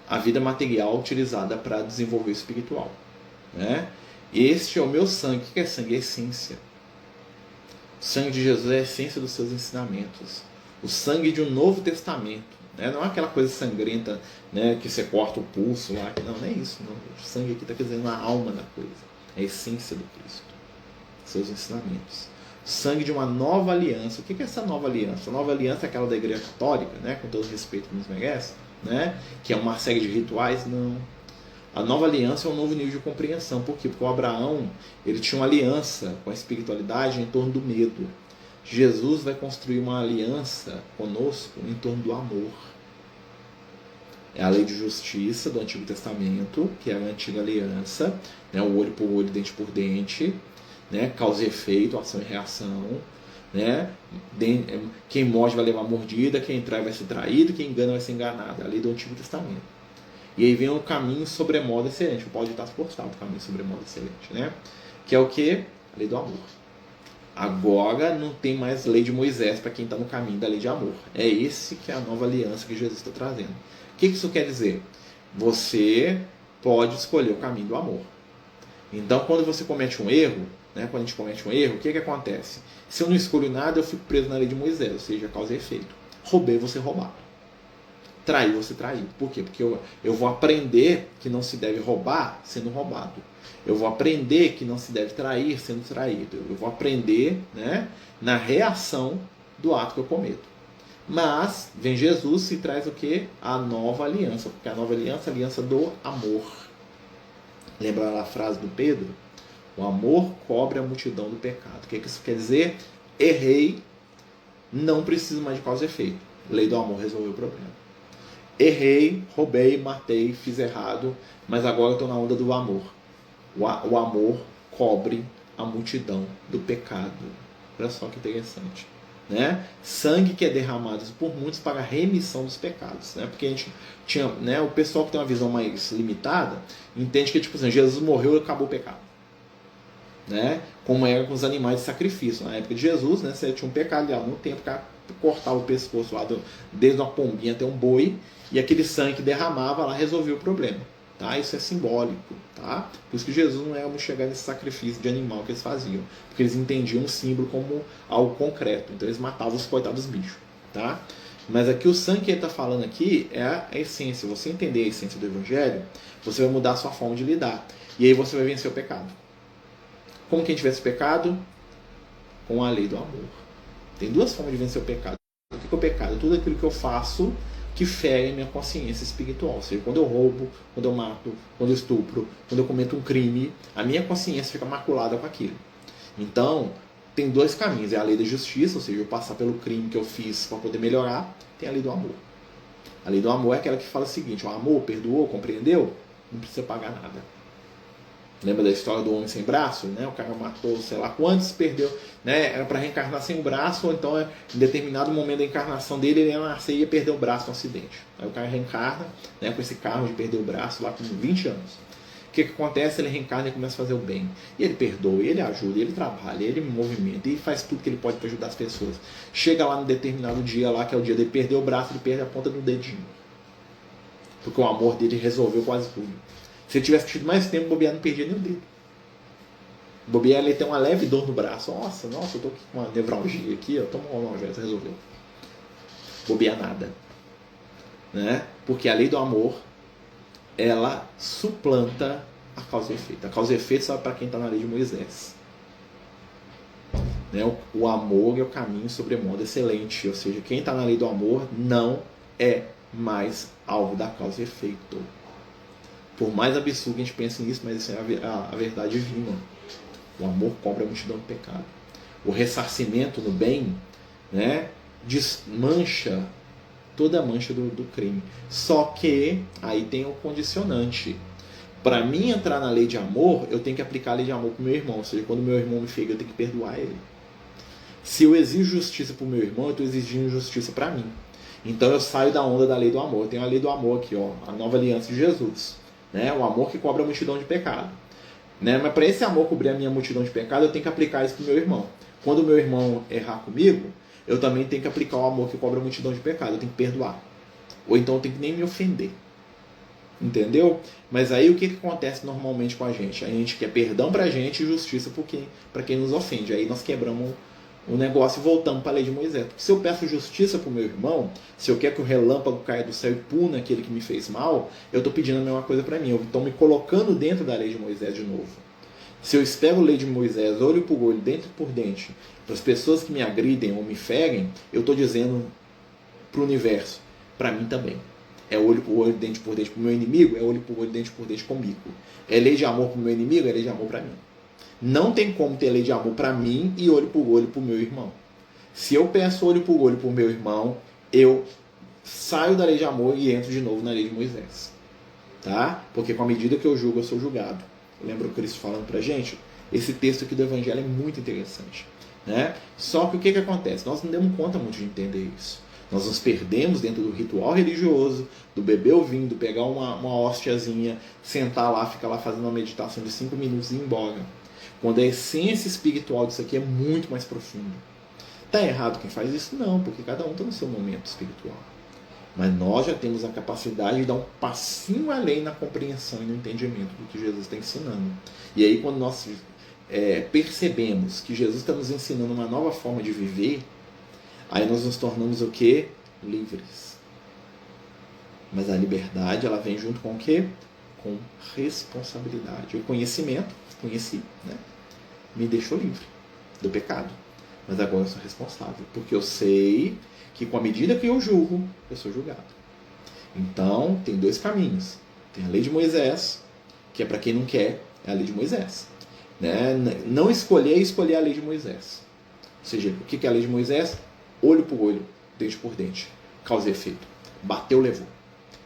A vida material utilizada para desenvolver o espiritual, né? Este é o meu sangue. O que é sangue? É essência. O sangue de Jesus é a essência dos seus ensinamentos. O sangue de um novo testamento, né? Não é aquela coisa sangrenta, né, que você corta o pulso lá. Não é isso. Não. O sangue aqui está dizendo a alma da coisa. É a essência do Cristo. Seus ensinamentos. O sangue de uma nova aliança. O que é essa nova aliança? A nova aliança é aquela da igreja católica, né, com todo o respeito que nos merece, né, que é uma série de rituais. Não. A nova aliança é um novo nível de compreensão. Por quê? Porque o Abraão, ele tinha uma aliança com a espiritualidade em torno do medo. Jesus vai construir uma aliança conosco em torno do amor. É a lei de justiça do Antigo Testamento, que é a antiga aliança, né? O olho por olho, dente por dente, né? Causa e efeito, ação e reação, né? Quem morde vai levar mordida, quem trai vai ser traído, quem engana vai ser enganado. É a lei do Antigo Testamento. E aí vem o caminho sobremodo excelente, o Paulo de Tarso postava o caminho sobremodo excelente, né? Que é o que? A lei do amor. Agora não tem mais lei de Moisés para quem está no caminho da lei de amor. É esse que é a nova aliança que Jesus está trazendo. O que isso quer dizer? Você pode escolher o caminho do amor. Então, quando você comete um erro, né, quando a gente comete um erro, o que acontece? Se eu não escolho nada, eu fico preso na lei de Moisés, ou seja, causa e efeito. Roubei, você roubado. Trair, você traído. Por quê? Porque eu vou aprender que não se deve roubar sendo roubado. Eu vou aprender que não se deve trair sendo traído. Eu vou aprender, né, na reação do ato que eu cometo. Mas vem Jesus e traz o quê? A nova aliança. Porque a nova aliança é a aliança do amor. Lembra lá a frase do Pedro? O amor cobre a multidão do pecado. O que isso quer dizer? Errei, não preciso mais de causa e efeito. Lei do amor resolveu o problema. Errei, roubei, matei, fiz errado, mas agora eu estou na onda do amor. O amor cobre a multidão do pecado. Olha só que interessante. Né? Sangue que é derramado por muitos para a remissão dos pecados, né? Porque a gente tinha, né, o pessoal que tem uma visão mais limitada entende que tipo assim, Jesus morreu e acabou o pecado, né? Como era com os animais de sacrifício na época de Jesus, né? Você tinha um pecado lá no tempo, que cortava o pescoço lá desde uma pombinha até um boi, e aquele sangue que derramava lá resolvia o problema, tá? Isso é simbólico, tá? Por isso que Jesus não era muito chegar nesse sacrifício de animal que eles faziam, porque eles entendiam o símbolo como algo concreto, então eles matavam os coitados bichos, tá? Mas aqui o sangue que ele está falando aqui é a essência. Você entender a essência do Evangelho, você vai mudar a sua forma de lidar, e aí você vai vencer o pecado. Como que a gente vence o pecado? Com a lei do amor. Tem duas formas de vencer o pecado. O que é o pecado? Tudo aquilo que eu faço que fere minha consciência espiritual. Ou seja, quando eu roubo, quando eu mato, quando eu estupro, quando eu cometo um crime, a minha consciência fica maculada com aquilo. Então, tem dois caminhos. É a lei da justiça, ou seja, eu passar pelo crime que eu fiz para poder melhorar. Tem a lei do amor. A lei do amor é aquela que fala o seguinte: o amor perdoou, compreendeu? Não precisa pagar nada. Lembra da história do homem sem braço? Né? O cara matou, sei lá quantos, perdeu, né? Era para reencarnar sem o braço, ou então em determinado momento da encarnação dele, ele ia nascer e ia perder o braço no acidente. Aí o cara reencarna, né, com esse karma de perder o braço lá com 20 anos. O que acontece? Ele reencarna e começa a fazer o bem. E ele perdoa, ele ajuda, ele trabalha, ele movimenta, ele faz tudo que ele pode para ajudar as pessoas. Chega lá no determinado dia, lá que é o dia dele perder o braço, ele perde a ponta do dedinho. Porque o amor dele resolveu quase tudo. Se ele tivesse tido mais tempo, o bobear não perdia nem o dedo. O bobear ele tem uma leve dor no braço. Nossa, eu tô com uma nevralgia aqui, eu tomo um analgésico, resolveu. Bobear nada. Né? Porque a lei do amor, ela suplanta a causa e efeito. A causa e efeito só para quem está na lei de Moisés. Né? O amor é o caminho sobremodo excelente. Ou seja, quem está na lei do amor não é mais alvo da causa e efeito. Por mais absurdo que a gente pense nisso, mas isso é a verdade divina. O amor cobre a multidão do pecado. O ressarcimento no bem, né, desmancha toda a mancha do crime. Só que aí tem o condicionante. Para mim entrar na lei de amor, eu tenho que aplicar a lei de amor para o meu irmão. Ou seja, quando meu irmão me fega, eu tenho que perdoar ele. Se eu exijo justiça para o meu irmão, eu estou exigindo justiça para mim. Então eu saio da onda da lei do amor. Eu tenho a lei do amor aqui, ó, a nova aliança de Jesus. Né? O amor que cobre a multidão de pecado. Né? Mas para esse amor cobrir a minha multidão de pecado, eu tenho que aplicar isso para o meu irmão. Quando o meu irmão errar comigo, eu também tenho que aplicar o amor que cobre a multidão de pecado. Eu tenho que perdoar. Ou então eu tenho que nem me ofender. Entendeu? Mas aí o que acontece normalmente com a gente? A gente quer perdão para a gente e justiça para quem nos ofende. Aí nós quebramos o negócio e voltamos para a lei de Moisés. Porque se eu peço justiça para o meu irmão, se eu quero que o relâmpago caia do céu e puna aquele que me fez mal, eu estou pedindo a mesma coisa para mim. Eu estou me colocando dentro da lei de Moisés de novo. Se eu espero a lei de Moisés, olho por olho, dente por dente, para as pessoas que me agridem ou me ferem, eu estou dizendo para o universo, para mim também. É olho por olho, dente por dente para o meu inimigo, é olho por olho, dente por dente comigo. É lei de amor para o meu inimigo, é lei de amor para mim. Não tem como ter lei de amor para mim e olho por olho para o meu irmão. Se eu peço olho por olho para o meu irmão, eu saio da lei de amor e entro de novo na lei de Moisés. Tá? Porque com a medida que eu julgo, eu sou julgado. Lembra o Cristo falando para a gente? Esse texto aqui do Evangelho é muito interessante. Né? Só que o que acontece? Nós não demos conta muito de entender isso. Nós nos perdemos dentro do ritual religioso, do beber o vinho, do pegar uma hóstiazinha, sentar lá, ficar lá fazendo uma meditação de 5 minutos e ir embora. Quando a essência espiritual disso aqui é muito mais profunda. Está errado quem faz isso? Não, porque cada um está no seu momento espiritual. Mas nós já temos a capacidade de dar um passinho além na compreensão e no entendimento do que Jesus está ensinando. E aí quando nós percebemos que Jesus está nos ensinando uma nova forma de viver, aí nós nos tornamos o quê? Livres. Mas a liberdade, ela vem junto com o quê? Com responsabilidade. O conhecimento, conheci, né? Me deixou livre do pecado. Mas agora eu sou responsável, porque eu sei que com a medida que eu julgo, eu sou julgado. Então, tem dois caminhos. Tem a lei de Moisés, que é para quem não quer, é a lei de Moisés. Né? Não escolher a lei de Moisés. Ou seja, o que é a lei de Moisés? Olho por olho, dente por dente. Causa e efeito. Bateu, levou.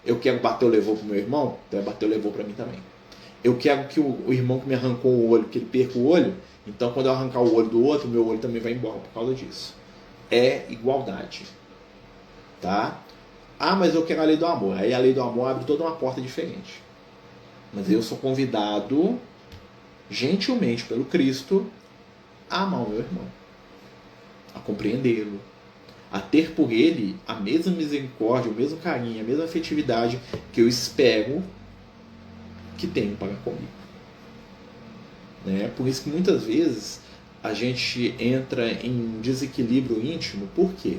Eu quero bater, levou para o meu irmão, então é bater, levou para mim também. Eu quero que o irmão que me arrancou o olho, que ele perca o olho, então quando eu arrancar o olho do outro, meu olho também vai embora por causa disso. É igualdade. Tá? Ah, mas eu quero a lei do amor. Aí a lei do amor abre toda uma porta diferente. Mas eu sou convidado, gentilmente pelo Cristo, a amar o meu irmão. A compreendê-lo. A ter por ele a mesma misericórdia, o mesmo carinho, a mesma afetividade que eu espero que tenho para comigo. Né? Por isso que muitas vezes a gente entra em desequilíbrio íntimo. Por quê?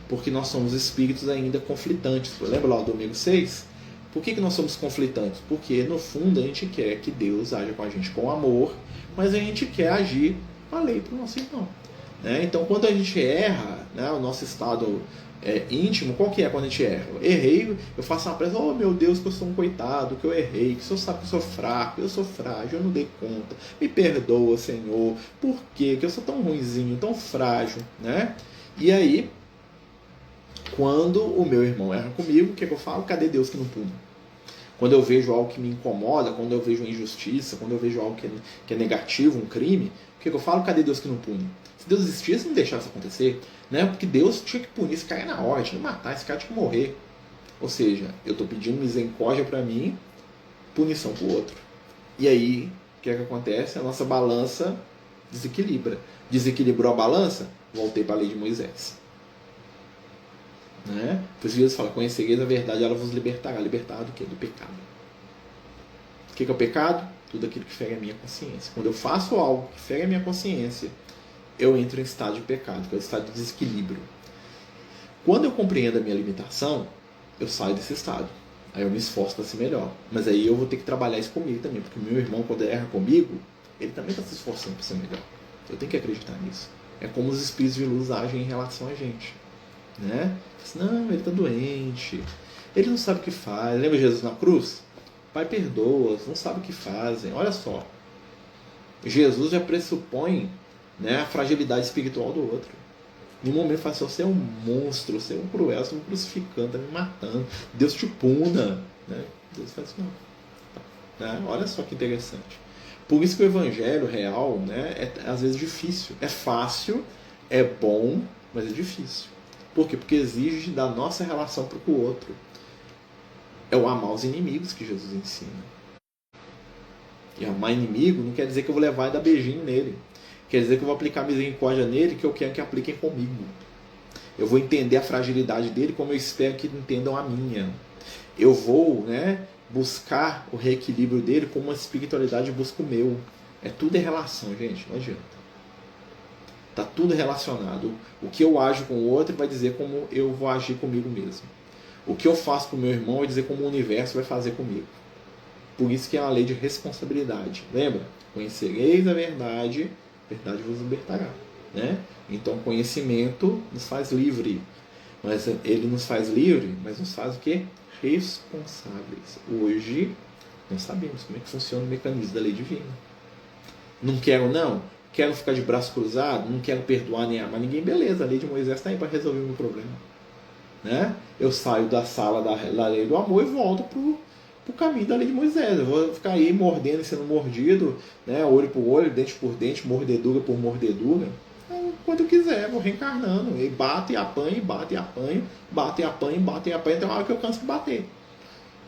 Porque nós somos espíritos ainda conflitantes. Lembra lá do domingo 6? Por que nós somos conflitantes? Porque no fundo a gente quer que Deus haja com a gente com amor, mas a gente quer agir com a lei para o nosso irmão. Né? Então quando a gente erra, né, o nosso estado íntimo, qual que é quando a gente erra? Eu errei, eu faço uma prece, oh meu Deus, que eu sou um coitado, que eu errei, que o Senhor sabe que eu sou fraco, eu sou frágil, eu não dei conta, me perdoa, Senhor, por quê? Que eu sou tão ruinzinho, tão frágil, né? E aí, quando o meu irmão erra comigo, o que eu falo? Cadê Deus que não pune? Quando eu vejo algo que me incomoda, quando eu vejo uma injustiça, quando eu vejo algo que é negativo, um crime, o que eu falo? Cadê Deus que não pune? Se Deus existisse, não deixava isso acontecer. Né? Porque Deus tinha que punir esse cara na hora, tinha que matar, esse cara tinha que morrer. Ou seja, eu estou pedindo misericórdia para mim, punição para o outro. E aí, o que é que acontece? A nossa balança desequilibra. Desequilibrou a balança, voltei para a lei de Moisés. Né? Por isso Jesus fala, conhecereis a verdade, ela vos libertará. Libertar do quê? Do pecado. O que é o pecado? Tudo aquilo que fere a minha consciência. Quando eu faço algo que fere a minha consciência, eu entro em estado de pecado, que é o estado de desequilíbrio. Quando eu compreendo a minha limitação, eu saio desse estado. Aí eu me esforço para ser melhor. Mas aí eu vou ter que trabalhar isso comigo também, porque meu irmão, quando erra comigo, ele também está se esforçando para ser melhor. Eu tenho que acreditar nisso. É como os espíritos de luz agem em relação a gente. Né? Não, ele está doente, ele não sabe o que faz. Lembra Jesus na cruz? Pai, perdoa, não sabe o que fazem. Olha só, Jesus já pressupõe, né, a fragilidade espiritual do outro. No momento fala assim, você é um monstro, você é um cruel, você é um crucificante, está me matando, Deus te puna. Né? Deus faz isso não. Né? Olha só que interessante. Por isso que o evangelho real, né, é às vezes difícil. É fácil, é bom, mas é difícil. Por quê? Porque exige da nossa relação para com o outro. É o amar os inimigos que Jesus ensina. E amar inimigo não quer dizer que eu vou levar e dar beijinho nele. Quer dizer que eu vou aplicar misericórdia nele, que eu quero que apliquem comigo. Eu vou entender a fragilidade dele como eu espero que entendam a minha. Eu vou, né, buscar o reequilíbrio dele como uma espiritualidade busca o meu. Tudo é relação, gente, não adianta. Está tudo relacionado. O que eu ajo com o outro vai dizer como eu vou agir comigo mesmo. O que eu faço com o meu irmão vai dizer como o universo vai fazer comigo. Por isso que é uma lei de responsabilidade. Lembra? Conhecereis a verdade vos libertará. Né? Então, conhecimento nos faz livre. Mas ele nos faz livre, mas nos faz o quê? Responsáveis. Hoje, nós sabemos como é que funciona o mecanismo da lei divina. Não quero, não. Quero ficar de braço cruzado, não quero perdoar nem amar ninguém, beleza, a lei de Moisés está aí para resolver o meu problema. Né? Eu saio da sala da lei do amor e volto para o caminho da lei de Moisés. Eu vou ficar aí mordendo e sendo mordido, né? Olho por olho, dente por dente, mordedura por mordedura. Quando eu quiser, vou reencarnando. E bato e apanho, bato e apanho, bato e apanho, bato e apanho, tem uma hora que eu canso de bater.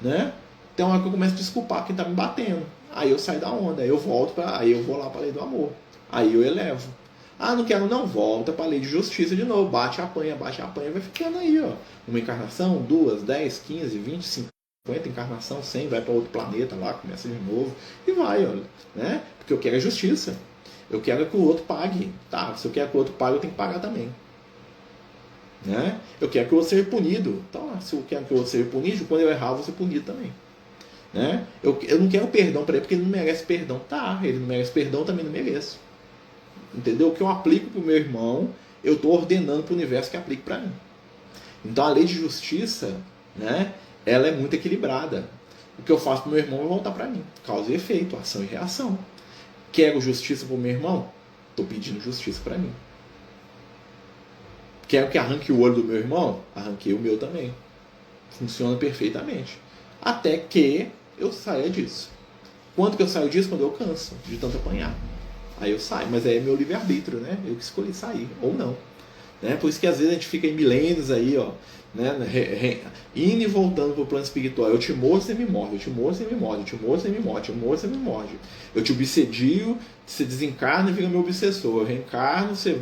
Né? Tem uma hora que eu começo a desculpar quem está me batendo. Aí eu saio da onda, aí eu volto, aí eu vou lá para a lei do amor. Aí eu elevo. Ah, não quero, não. Volta para a lei de justiça de novo. Bate, apanha, vai ficando aí, ó. Uma encarnação, 2, 10, 15, 20, 50 encarnação, 100, vai para outro planeta lá, começa de novo. E vai, olha. Né? Porque eu quero a justiça. Eu quero que o outro pague. Tá, se eu quero que o outro pague, eu tenho que pagar também. Né? Eu quero que eu seja punido. Então, se eu quero que eu seja punido, quando eu errar, eu vou ser punido também. Né? Eu não quero perdão para ele porque ele não merece perdão. Tá, ele não merece perdão, eu também não mereço. Entendeu? O que eu aplico para o meu irmão, eu estou ordenando para o universo que aplique para mim. Então a lei de justiça, né, ela é muito equilibrada. O que eu faço para o meu irmão vai voltar para mim. Causa e efeito, ação e reação. Quero justiça para o meu irmão? Estou pedindo justiça para mim. Quero que arranque o olho do meu irmão? Arranquei o meu também. Funciona perfeitamente. Até que eu saia disso. Quando que eu saio disso? Quando eu canso de tanto apanhar. Aí eu saio, mas aí é meu livre-arbítrio, né? Eu que escolhi sair, ou não. Né? Por isso que às vezes a gente fica em milênios aí, ó, né? Indo e voltando pro plano espiritual. Eu te mordo, você me morde. Eu te mordo, você me morde. Eu te mordo, você me morde. Eu te mordo, você me morde. Eu te obsedio, você desencarna e vira meu obsessor. Eu reencarno, você,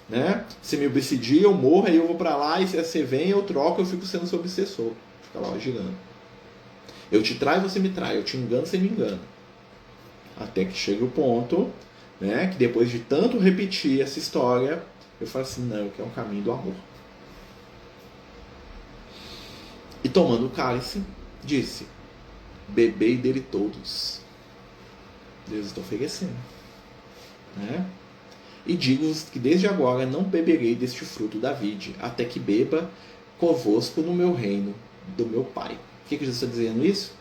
né? Você me obsedia, eu morro, aí eu vou pra lá, e você vem, eu troco, eu fico sendo seu obsessor. Fica lá, ó, girando. Eu te traio, você me trai. Eu te engano, você me engana. Até que chega o ponto, né, que depois de tanto repetir essa história, eu falo assim, não, eu quero um caminho do amor. E tomando o cálice, disse, bebei dele todos. Deus está oferecendo. Né? E digo-vos que desde agora não beberei deste fruto da vide, até que beba convosco no meu reino do meu Pai. O que Jesus está dizendo isso?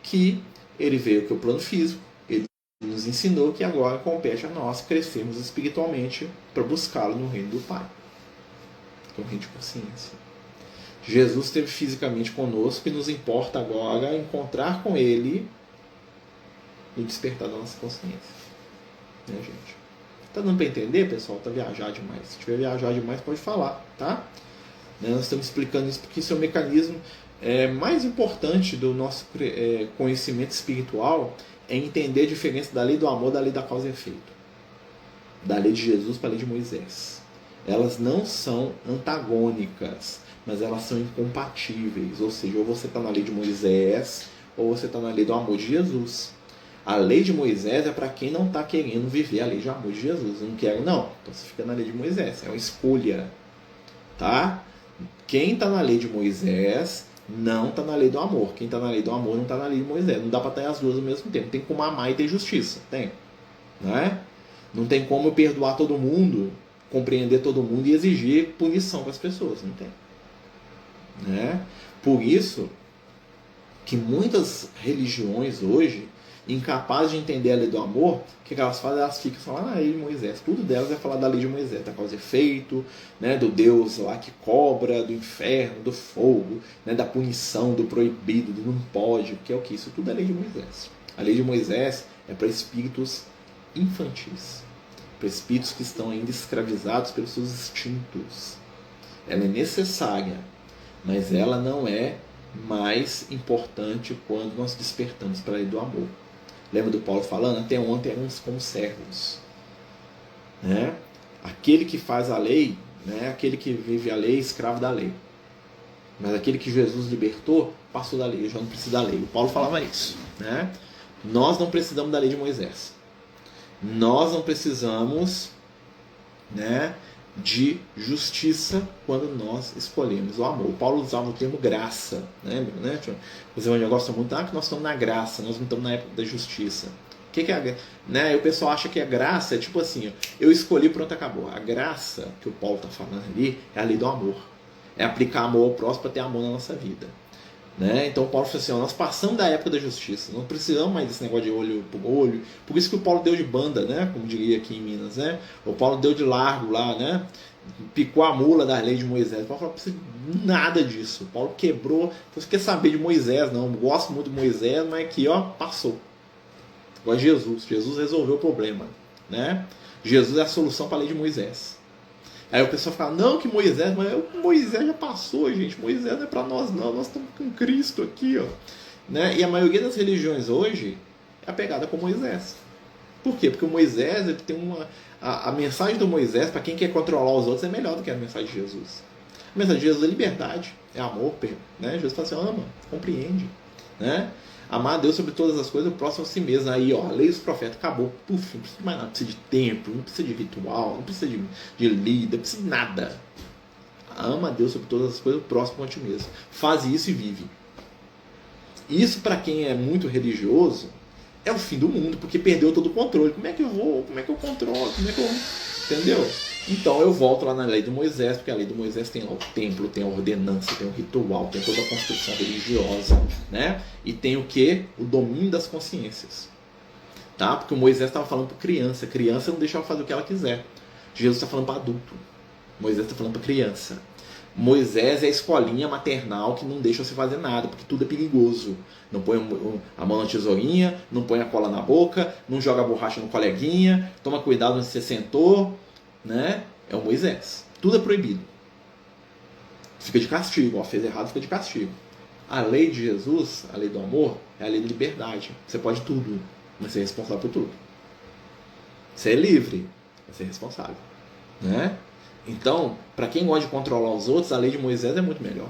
Que ele veio que o plano físico, ele nos ensinou que agora compete a nós crescermos espiritualmente para buscá-lo no reino do Pai. Que é um reino de consciência. Jesus esteve fisicamente conosco e nos importa agora encontrar com Ele no despertar da nossa consciência. Né, gente? Tá dando para entender, pessoal? Tá viajar demais. Se tiver viajar demais, pode falar, tá? Nós estamos explicando isso porque isso é o mecanismo mais importante do nosso conhecimento espiritual, é entender a diferença da lei do amor da lei da causa e efeito. Da lei de Jesus para a lei de Moisés. Elas não são antagônicas, mas elas são incompatíveis. Ou seja, ou você está na lei de Moisés, ou você está na lei do amor de Jesus. A lei de Moisés é para quem não está querendo viver a lei de amor de Jesus. Eu não quero, não. Então você fica na lei de Moisés. É uma escolha. Tá? Quem está na lei de Moisés não está na lei do amor. Quem está na lei do amor não está na lei de Moisés. Não dá para estar as duas ao mesmo tempo. Tem como amar e ter justiça. Tem. Não é? Não tem como eu perdoar todo mundo, compreender todo mundo e exigir punição para as pessoas. Não tem. Né? Por isso que muitas religiões hoje, incapazes de entender a lei do amor, o que elas fazem? Elas ficam falando na lei de Moisés. Tudo delas é falar da lei de Moisés, da causa e efeito, né, do Deus lá que cobra, do inferno, do fogo, né, da punição, do proibido, do não pode, que é o que? Isso tudo é lei de Moisés. A lei de Moisés é para espíritos infantis, para espíritos que estão ainda escravizados pelos seus instintos. Ela é necessária, mas ela não é mais importante quando nós despertamos para a lei do amor. Lembra do Paulo falando? Até ontem éramos como servos. Né? Aquele que faz a lei, né? Aquele que vive a lei, escravo da lei. Mas aquele que Jesus libertou, passou da lei, já não precisa da lei. O Paulo falava isso. Né? Nós não precisamos da lei de Moisés. Nós não precisamos, né, de justiça quando nós escolhemos o amor. O Paulo usava o termo graça, né? Os evangélicos gostam muito, que nós estamos na graça, nós não estamos na época da justiça. O que é a graça? Né? O pessoal acha que a graça é tipo assim, eu escolhi, pronto, acabou. A graça que o Paulo está falando ali é a lei do amor. É aplicar amor ao próximo para ter amor na nossa vida. Né? Então o Paulo falou assim, nós passamos da época da justiça, não precisamos mais desse negócio de olho por olho, por isso que o Paulo deu de banda, né? Como diria aqui em Minas, né? O Paulo deu de largo lá, né? Picou a mula da lei de Moisés. O Paulo falou, não precisa nada disso. O Paulo quebrou, você quer saber de Moisés, não, gosto muito de Moisés, mas aqui, ó, passou. Agora Jesus resolveu o problema, né? Jesus é a solução para a lei de Moisés. Aí o pessoal fala, não, que Moisés, mas Moisés já passou, gente. Moisés não é para nós, não. Nós estamos com Cristo aqui, ó. Né? E a maioria das religiões hoje é apegada com Moisés. Por quê? Porque o Moisés, ele tem a mensagem do Moisés, para quem quer controlar os outros, é melhor do que a mensagem de Jesus. A mensagem de Jesus é liberdade, é amor, né? Jesus fala assim, ama, compreende. né? Amar a Deus sobre todas as coisas, o próximo a si mesmo. Aí, ó, a lei dos profetas acabou. Puf, não precisa de mais nada. Não precisa de templo, não precisa de ritual, não precisa de líder, não precisa de nada. Ama a Deus sobre todas as coisas, o próximo a ti mesmo. Faz isso e vive. Isso, para quem é muito religioso, é o fim do mundo, porque perdeu todo o controle. Como é que eu vou? Como é que eu controlo? Como é que eu... Entendeu? Então eu volto lá na lei de Moisés, porque a lei de Moisés tem lá o templo, tem a ordenança, tem o ritual, tem toda a construção religiosa, né? E tem o que? O domínio das consciências. Tá? Porque o Moisés estava falando para criança. Criança não deixa ela fazer o que ela quiser. Jesus está falando para adulto. Moisés está falando para criança. Moisés é a escolinha maternal que não deixa você fazer nada, porque tudo é perigoso. Não põe a mão na tesourinha, não põe a cola na boca, não joga a borracha no coleguinha, toma cuidado onde você sentou, né? É o Moisés. Tudo é proibido. Fica de castigo. Ó, fez errado, fica de castigo. A lei de Jesus, a lei do amor, é a lei da liberdade. Você pode tudo, mas você é responsável por tudo. Você é livre, mas você é responsável, né? Então, para quem gosta de controlar os outros, a lei de Moisés é muito melhor.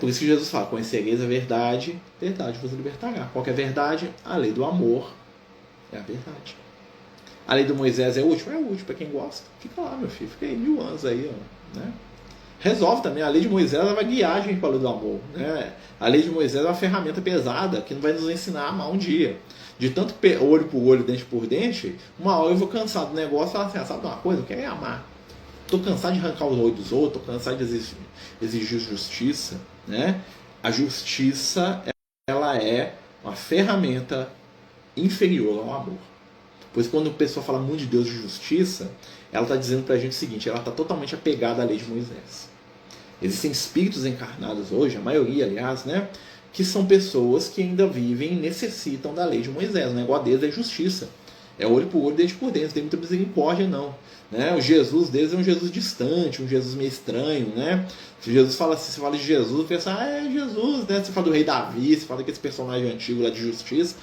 Por isso que Jesus fala, conhecereis a verdade, verdade vos libertará. Qual que é a verdade? A lei do amor é a verdade. A lei de Moisés é útil? É útil para quem gosta. Fica lá, meu filho, fica aí 1000 anos aí, ó, né? Resolve também, a lei de Moisés ela vai guiar a gente para a lei do amor, né? A lei de Moisés é uma ferramenta pesada que não vai nos ensinar a amar um dia. De tanto olho por olho, dente por dente, uma hora eu vou cansar do negócio e falar assim, sabe uma coisa? Eu quero é amar. Estou cansado de arrancar os olhos dos outros, estou cansado de exigir justiça, né? A justiça, ela é uma ferramenta inferior ao amor. Pois quando a pessoa fala muito de Deus de justiça, ela está dizendo para a gente o seguinte, ela está totalmente apegada à lei de Moisés. Existem espíritos encarnados hoje, a maioria, aliás, né? Que são pessoas que ainda vivem e necessitam da lei de Moisés. O negócio deles é justiça. É olho por olho, dente por dente. Não tem muita misericórdia, não. Né? O Jesus deles é um Jesus distante, um Jesus meio estranho. Né? Se Jesus fala assim, você fala de Jesus, você pensa, é Jesus. Né? Você fala do rei Davi, você fala daquele personagem antigo lá de justiça,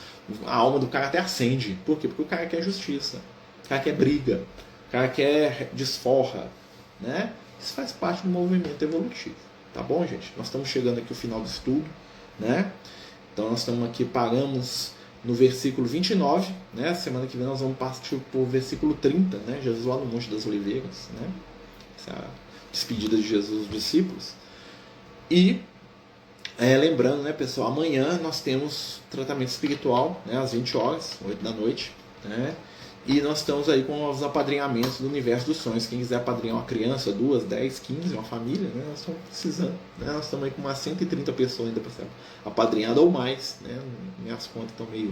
a alma do cara até acende. Por quê? Porque o cara quer justiça. O cara quer briga. O cara quer desforra. Né? Isso faz parte do movimento evolutivo. Tá bom, gente? Nós estamos chegando aqui ao final do estudo. Né? Então nós estamos aqui, paramos no versículo 29, né? Semana que vem nós vamos partir para o versículo 30, né? Jesus lá no Monte das Oliveiras, né? Essa despedida de Jesus dos discípulos. E lembrando, né, pessoal, amanhã nós temos tratamento espiritual, né, às 20 horas, 8 da noite, né? E nós estamos aí com os apadrinhamentos do Universo dos Sonhos. Quem quiser apadrinhar uma criança, 2, 10, 15, uma família, né? Nós estamos precisando. Né? Nós estamos aí com umas 130 pessoas ainda para ser apadrinhada ou mais. Né? Minhas contas estão meio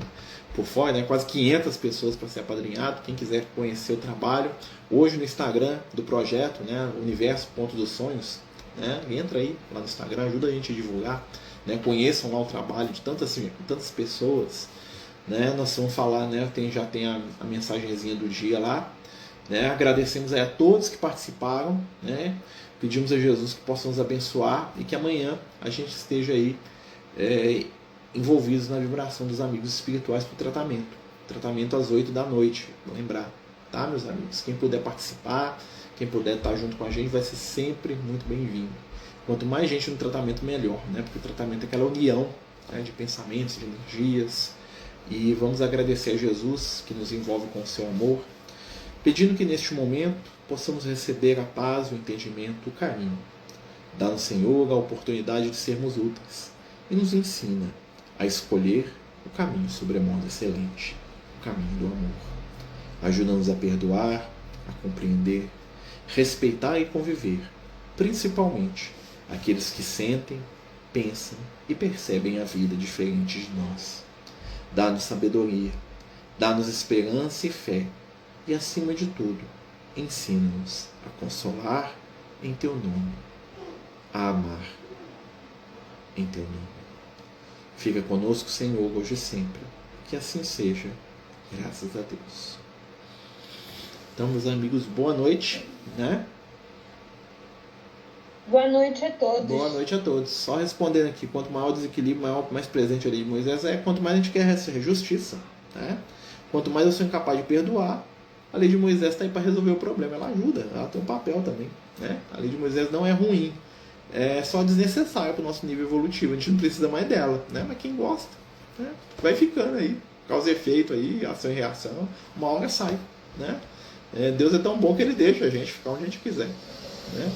por fora, né? Quase 500 pessoas para ser apadrinhado. Quem quiser conhecer o trabalho, hoje no Instagram do projeto, né? Universo.dos-sonhos, né? Entra aí lá no Instagram, ajuda a gente a divulgar. Né? Conheçam lá o trabalho de tantas pessoas. Né, nós vamos falar, né, já tem a mensagenzinha do dia lá, né, agradecemos a todos que participaram, né, pedimos a Jesus que possa nos abençoar e que amanhã a gente esteja aí envolvidos na vibração dos amigos espirituais para o tratamento às 8 da noite, vou lembrar, tá, meus amigos? Quem puder participar, quem puder estar junto com a gente vai ser sempre muito bem-vindo. Quanto mais gente no tratamento, melhor, né, porque o tratamento é aquela união, né, de pensamentos, de energias. E vamos agradecer a Jesus que nos envolve com o seu amor, pedindo que neste momento possamos receber a paz, o entendimento, o carinho. Dá-nos, Senhor, a oportunidade de sermos úteis e nos ensina a escolher o caminho sobremodo excelente, o caminho do amor. Ajuda-nos a perdoar, a compreender, respeitar e conviver, principalmente aqueles que sentem, pensam e percebem a vida diferente de nós. Dá-nos sabedoria, dá-nos esperança e fé, e acima de tudo, ensina-nos a consolar em Teu nome, a amar em Teu nome. Fica conosco, Senhor, hoje e sempre, que assim seja, graças a Deus. Então, meus amigos, boa noite, né? Boa noite a todos. Boa noite a todos. Só respondendo aqui, quanto maior o desequilíbrio, mais presente a lei de Moisés quanto mais a gente quer receber justiça. Né? Quanto mais eu sou incapaz de perdoar, a lei de Moisés está aí para resolver o problema. Ela ajuda, ela tem um papel também. Né? A lei de Moisés não é ruim, é só desnecessária para o nosso nível evolutivo. A gente não precisa mais dela, né? Mas quem gosta, né? Vai ficando aí, causa e efeito aí, ação e reação, uma hora sai, né? Deus é tão bom que ele deixa a gente ficar onde a gente quiser, né?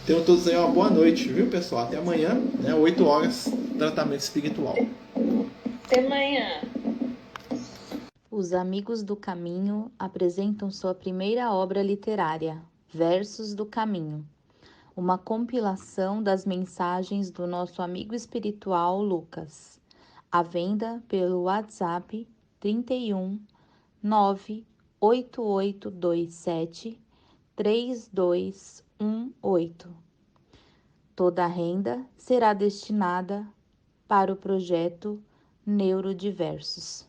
Tenham todos aí uma boa noite, viu, pessoal? Até amanhã, né? 8 horas, tratamento espiritual. Até amanhã. Os Amigos do Caminho apresentam sua primeira obra literária, Versos do Caminho, uma compilação das mensagens do nosso amigo espiritual Lucas, à venda pelo WhatsApp 31 98827 3218. Toda a renda será destinada para o projeto Neurodiversos.